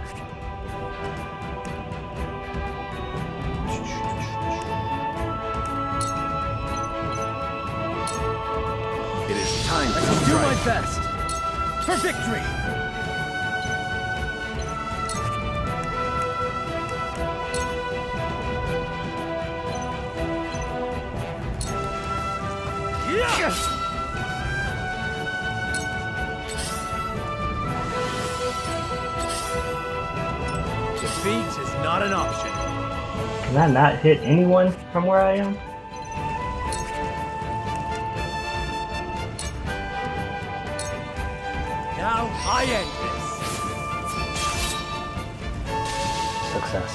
It is time I to shall do my strike. best. For victory! Yes! Defeat is not an option. Can I not hit anyone from where I am? Now I end this. Success.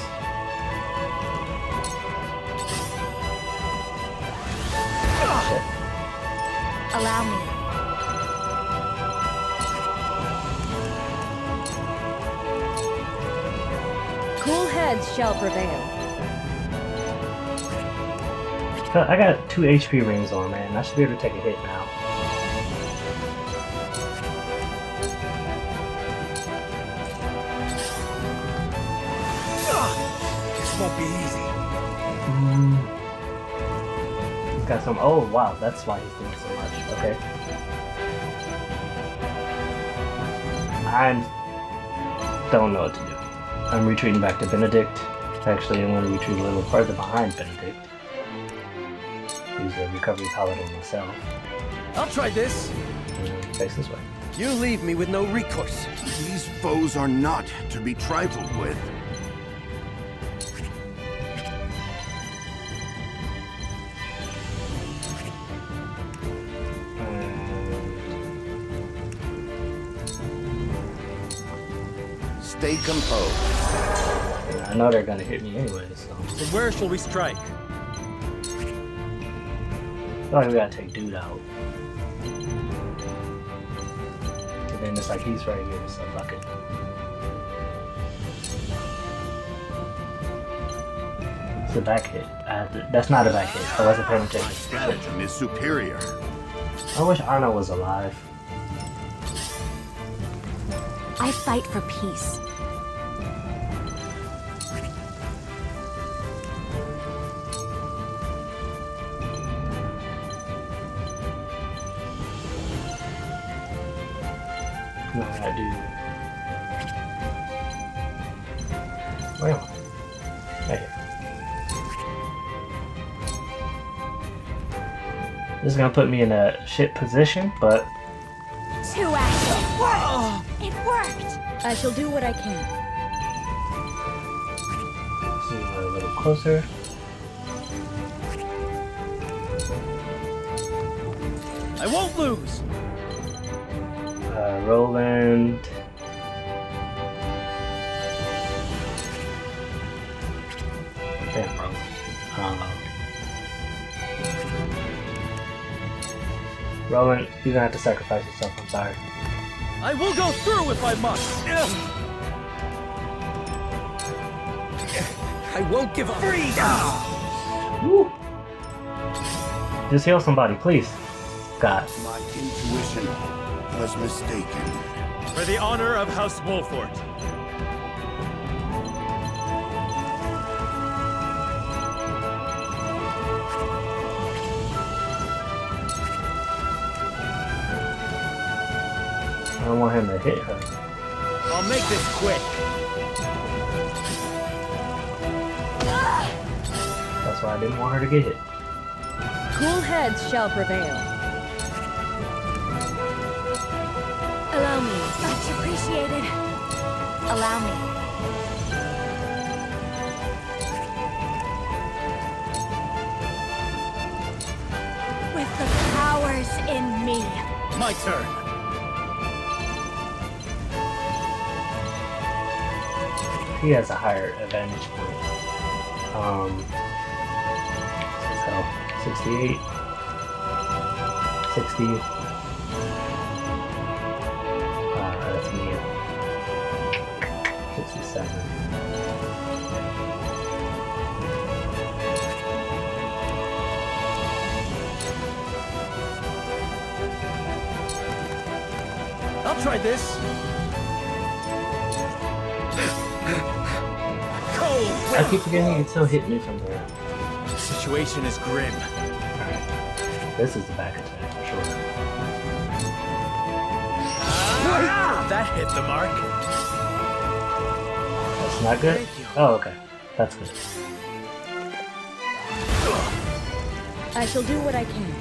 Shit. Allow me. Cool heads shall prevail. I got 2 HP rings on, man. I should be able to take a hit now. This won't be easy. He's got some. Oh wow, that's why he's doing so much. Okay. I don't know what to do. I'm retreating back to Benedict. Actually, I'm going to retreat a little further behind Benedict. Use a recovery paladin myself. I'll try this. And face this way. You leave me with no recourse. These foes are not to be trifled with. Stay composed. I know they're gonna hit me anyway, so. So where shall we strike? I feel like we gotta take dude out. And then it's like he's right here, so fuck it. It's a back hit. That's not a back hit. I wasn't paying attention. Stratagem is superior. I wish Arno was alive. I fight for peace. Where am I? Right here. This is gonna put me in a shit position, but... Too active. It worked! I shall do what I can. Zoom a little closer. I won't lose! Roland... Damn, bro. Roland, you're gonna have to sacrifice yourself, I'm sorry. I will go through if I must! I won't give up! Woo. Just heal somebody, please. God. My intuition was mistaken. For the honor of House Wolfort. I don't want him to hit her. I'll make this quick. That's why I didn't want her to get hit. Cool heads shall prevail. Allow me. Much appreciated. Allow me. With the powers in me. My turn. He has a higher advantage point. So 68, 60. That's me. 67. I'll try this. I keep forgetting you can still hit me from there. The situation is grim. Alright. This is the back attack for sure. That hit the mark. That's not good? Oh, okay. That's good. I shall do what I can.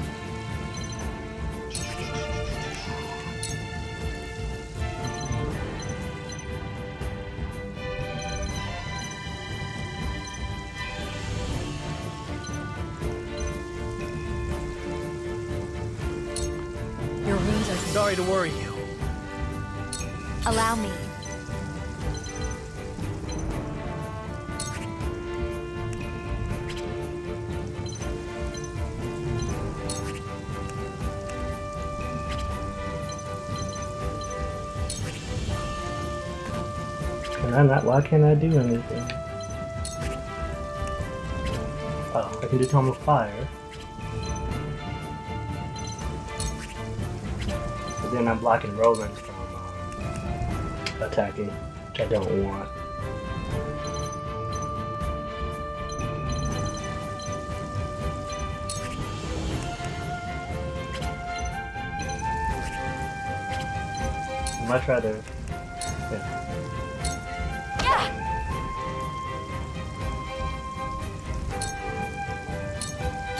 Sorry to worry you. Allow me. Can I not? Why can't I do anything? Oh, I can do Tome of Fire. But then I'm blocking Roland from attacking, which I don't want. I'd much rather. Yeah.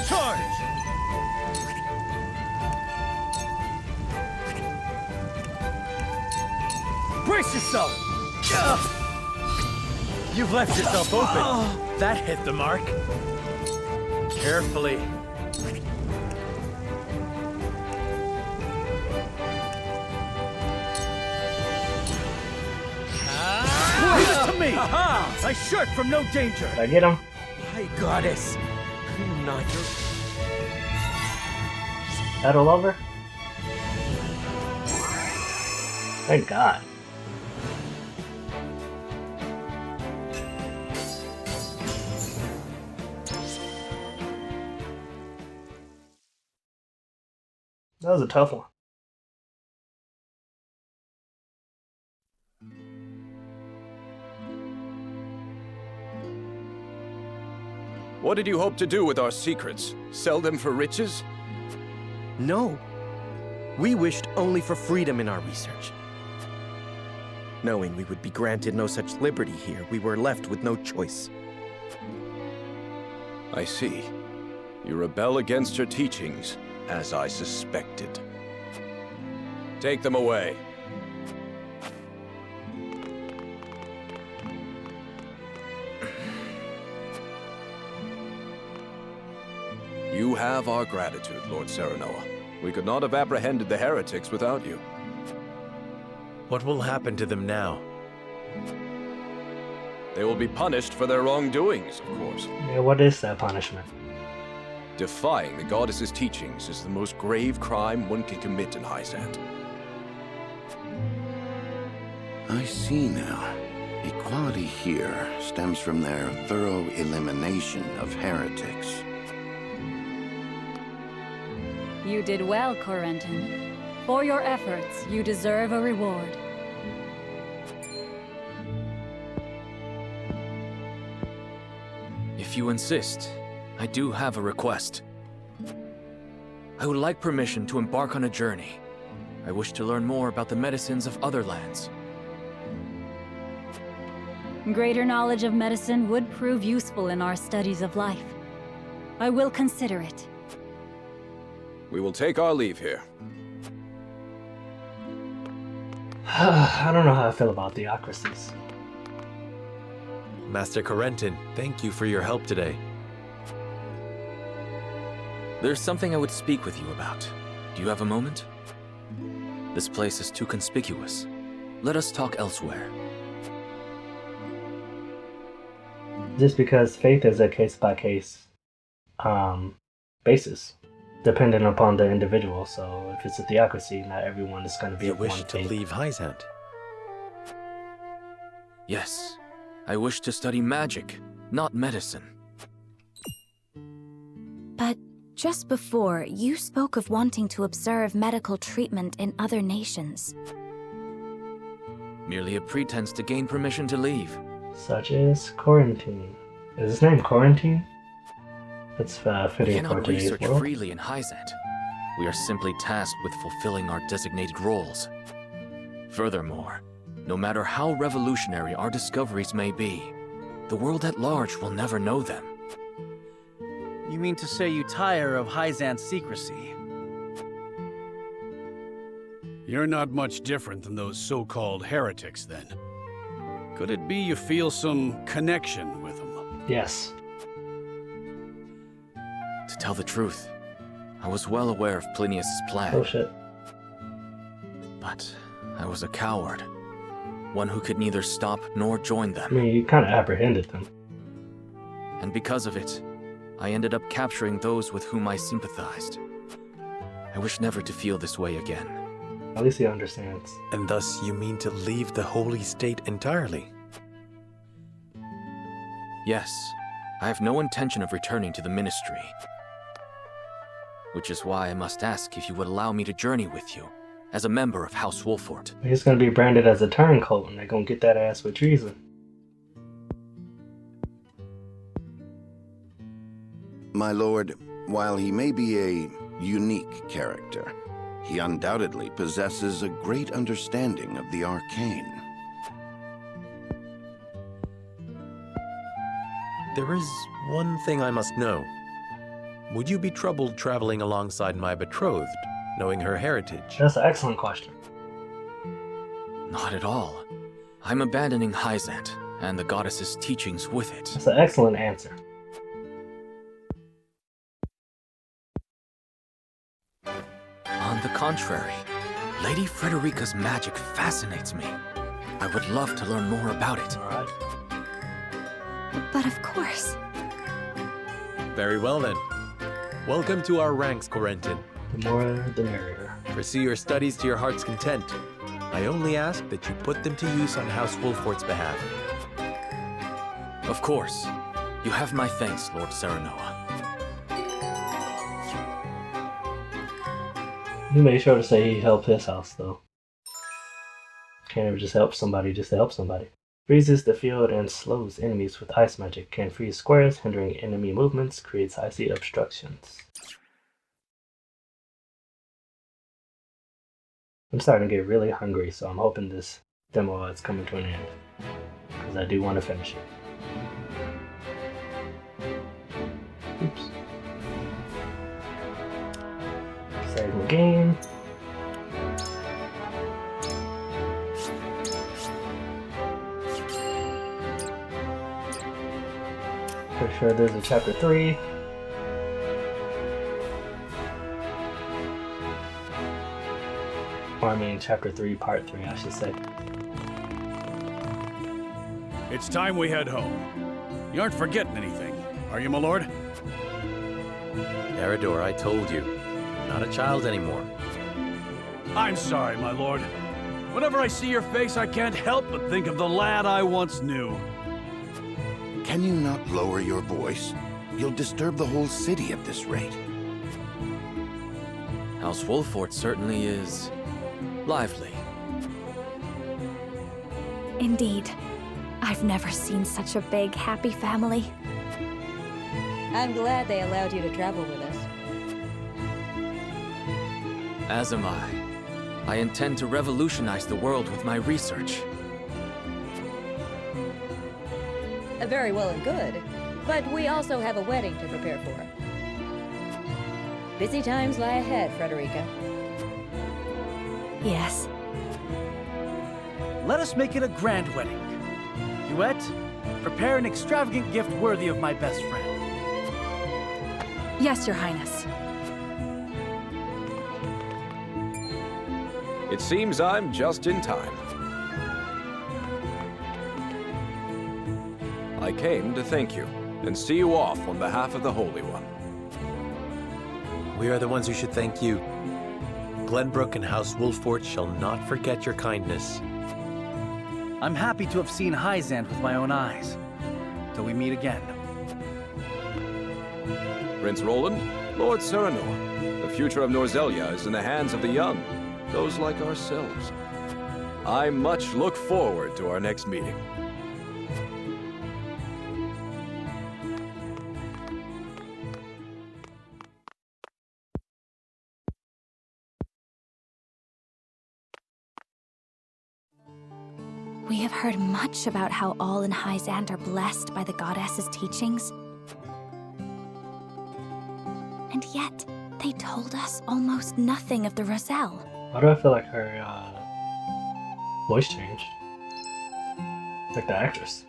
Charge! Brace yourself! You've left yourself open. That hit the mark. Carefully. Leave it to me! I shirk from no danger. Did I get him? My goddess. Not your... Battle over? Thank God. That was a tough one. What did you hope to do with our secrets? Sell them for riches? No. We wished only for freedom in our research. Knowing we would be granted no such liberty here, we were left with no choice. I see. You rebel against her teachings, as I suspected. Take them away. You have our gratitude, Lord Serenoa. We could not have apprehended the heretics without you. What will happen to them now? They will be punished for their wrongdoings, of course. Yeah, what is that punishment? Defying the goddess's teachings is the most grave crime one can commit in Hyzant. I see now. Equality here stems from their thorough elimination of heretics. You did well, Corentin. For your efforts, you deserve a reward. If you insist, I do have a request. I would like permission to embark on a journey. I wish to learn more about the medicines of other lands. Greater knowledge of medicine would prove useful in our studies of life. I will consider it. We will take our leave here. I don't know how I feel about theocracies. Master Corentin, thank you for your help today. There's something I would speak with you about. Do you have a moment? This place is too conspicuous. Let us talk elsewhere. Just because faith is a case-by-case basis, depending upon the individual. So if it's a theocracy, not everyone is going to be You of wish one to faith. leave Hyzant? Yes, I wish to study magic, not medicine. But just before, you spoke of wanting to observe medical treatment in other nations. Merely a pretense to gain permission to leave. Such as quarantine. Is his name Quarantine? That's We fitting for cannot today's research world. freely in Hyzant. We are simply tasked with fulfilling our designated roles. Furthermore, no matter how revolutionary our discoveries may be, the world at large will never know them. You mean to say you tire of Hyzant's secrecy? You're not much different than those so-called heretics, then. Could it be you feel some connection with them? Yes. To tell the truth, I was well aware of Plinius' plan. Oh shit. But I was a coward. One who could neither stop nor join I them. mean, you kind of apprehended them. And because of it, I ended up capturing those with whom I sympathized. I wish never to feel this way again. At least he understands. And thus you mean to leave the Holy State entirely? Yes, I have no intention of returning to the Ministry. Which is why I must ask if you would allow me to journey with you, as a member of House Wolfort. He's going to be branded as a turncoat, and they're going to get that ass with treason. My lord, while he may be a unique character, he undoubtedly possesses a great understanding of the arcane. There is one thing I must know. Would you be troubled traveling alongside my betrothed, knowing her heritage? That's an excellent question. Not at all. I'm abandoning Hyzant, and the goddess's teachings with it. That's an excellent answer. On the contrary, Lady Frederica's magic fascinates me. I would love to learn more about it. Alright. But of course. Very well then. Welcome to our ranks, Corentin. The more, the merrier. Pursue your studies to your heart's content. I only ask that you put them to use on House Wolfort's behalf. Of course. You have my thanks, Lord Serenoa. He made sure to say he helped his house, though. Can't ever just help somebody just to help somebody. Freezes the field and slows enemies with ice magic. Can freeze squares, hindering enemy movements. Creates icy obstructions. I'm starting to get really hungry, so I'm hoping this demo while it's coming to an end, because I do want to finish it. Oops. Save the game. Pretty sure there's a chapter 3. Or I mean chapter 3, part 3, I should say. It's time we head home. You aren't forgetting anything, are you, my lord? Eridor, I told you, I'm not a child anymore. I'm sorry, my lord. Whenever I see your face, I can't help but think of the lad I once knew. Can you not lower your voice? You'll disturb the whole city at this rate. House Wolfort certainly is lively. Indeed. I've never seen such a big, happy family. I'm glad they allowed you to travel with us. As am I. I intend to revolutionize the world with my research. Very well and good, but we also have a wedding to prepare for. Busy times lie ahead, Frederica. Yes. Let us make it a grand wedding. Duet, prepare an extravagant gift worthy of my best friend. Yes, Your Highness. It seems I'm just in time. I came to thank you and see you off on behalf of the Holy One. We are the ones who should thank you. Glenbrook and House Wolfort shall not forget your kindness. I'm happy to have seen Hyzant with my own eyes. Till we meet again. Prince Roland, Lord Serenor, the future of Norzelia is in the hands of the young, those like ourselves. I much look forward to our next meeting. We have heard much about how all in Hyzant are blessed by the goddess's teachings. And yet, they told us almost nothing of the Roselle. Why do I feel like her voice changed? Like the actress.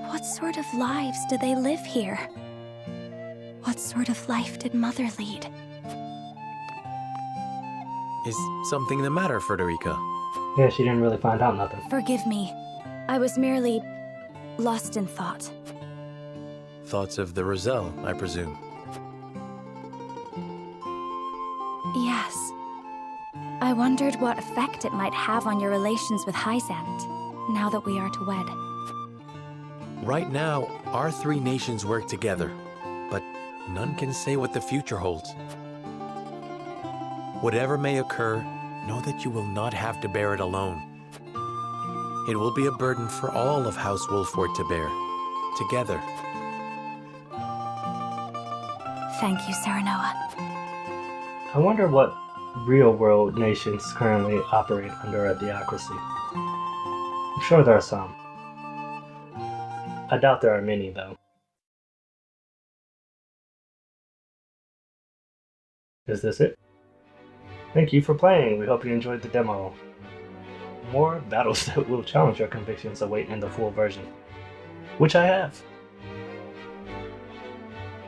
What sort of lives do they live here? What sort of life did Mother lead? Is something the matter, Frederica? Yeah, she didn't really find out nothing. Forgive me. I was merely lost in thought. Thoughts of the Roselle, I presume. Yes. I wondered what effect it might have on your relations with Hyzant, now that we are to wed. Right now, our three nations work together, but none can say what the future holds. Whatever may occur, know that you will not have to bear it alone. It will be a burden for all of House Wolfort to bear, together. Thank you, Serenoa. I wonder what real-world nations currently operate under a theocracy. I'm sure there are some. I doubt there are many, though. Is this it? Thank you for playing. We hope you enjoyed the demo. More battles that will challenge your convictions await in the full version, which I have.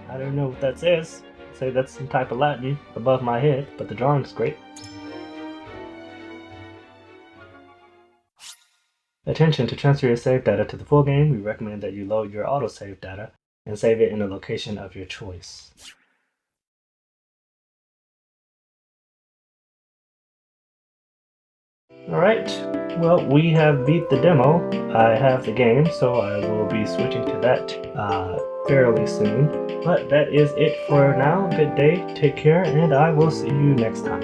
I don't know what that says. Say that's some type of Latin above my head, but the drawing's great. Attention, to transfer your save data to the full game, we recommend that you load your autosave data and save it in a location of your choice. Alright, well, we have beat the demo. I have the game, so I will be switching to that fairly soon. But that is it for now. Good day, take care, and I will see you next time.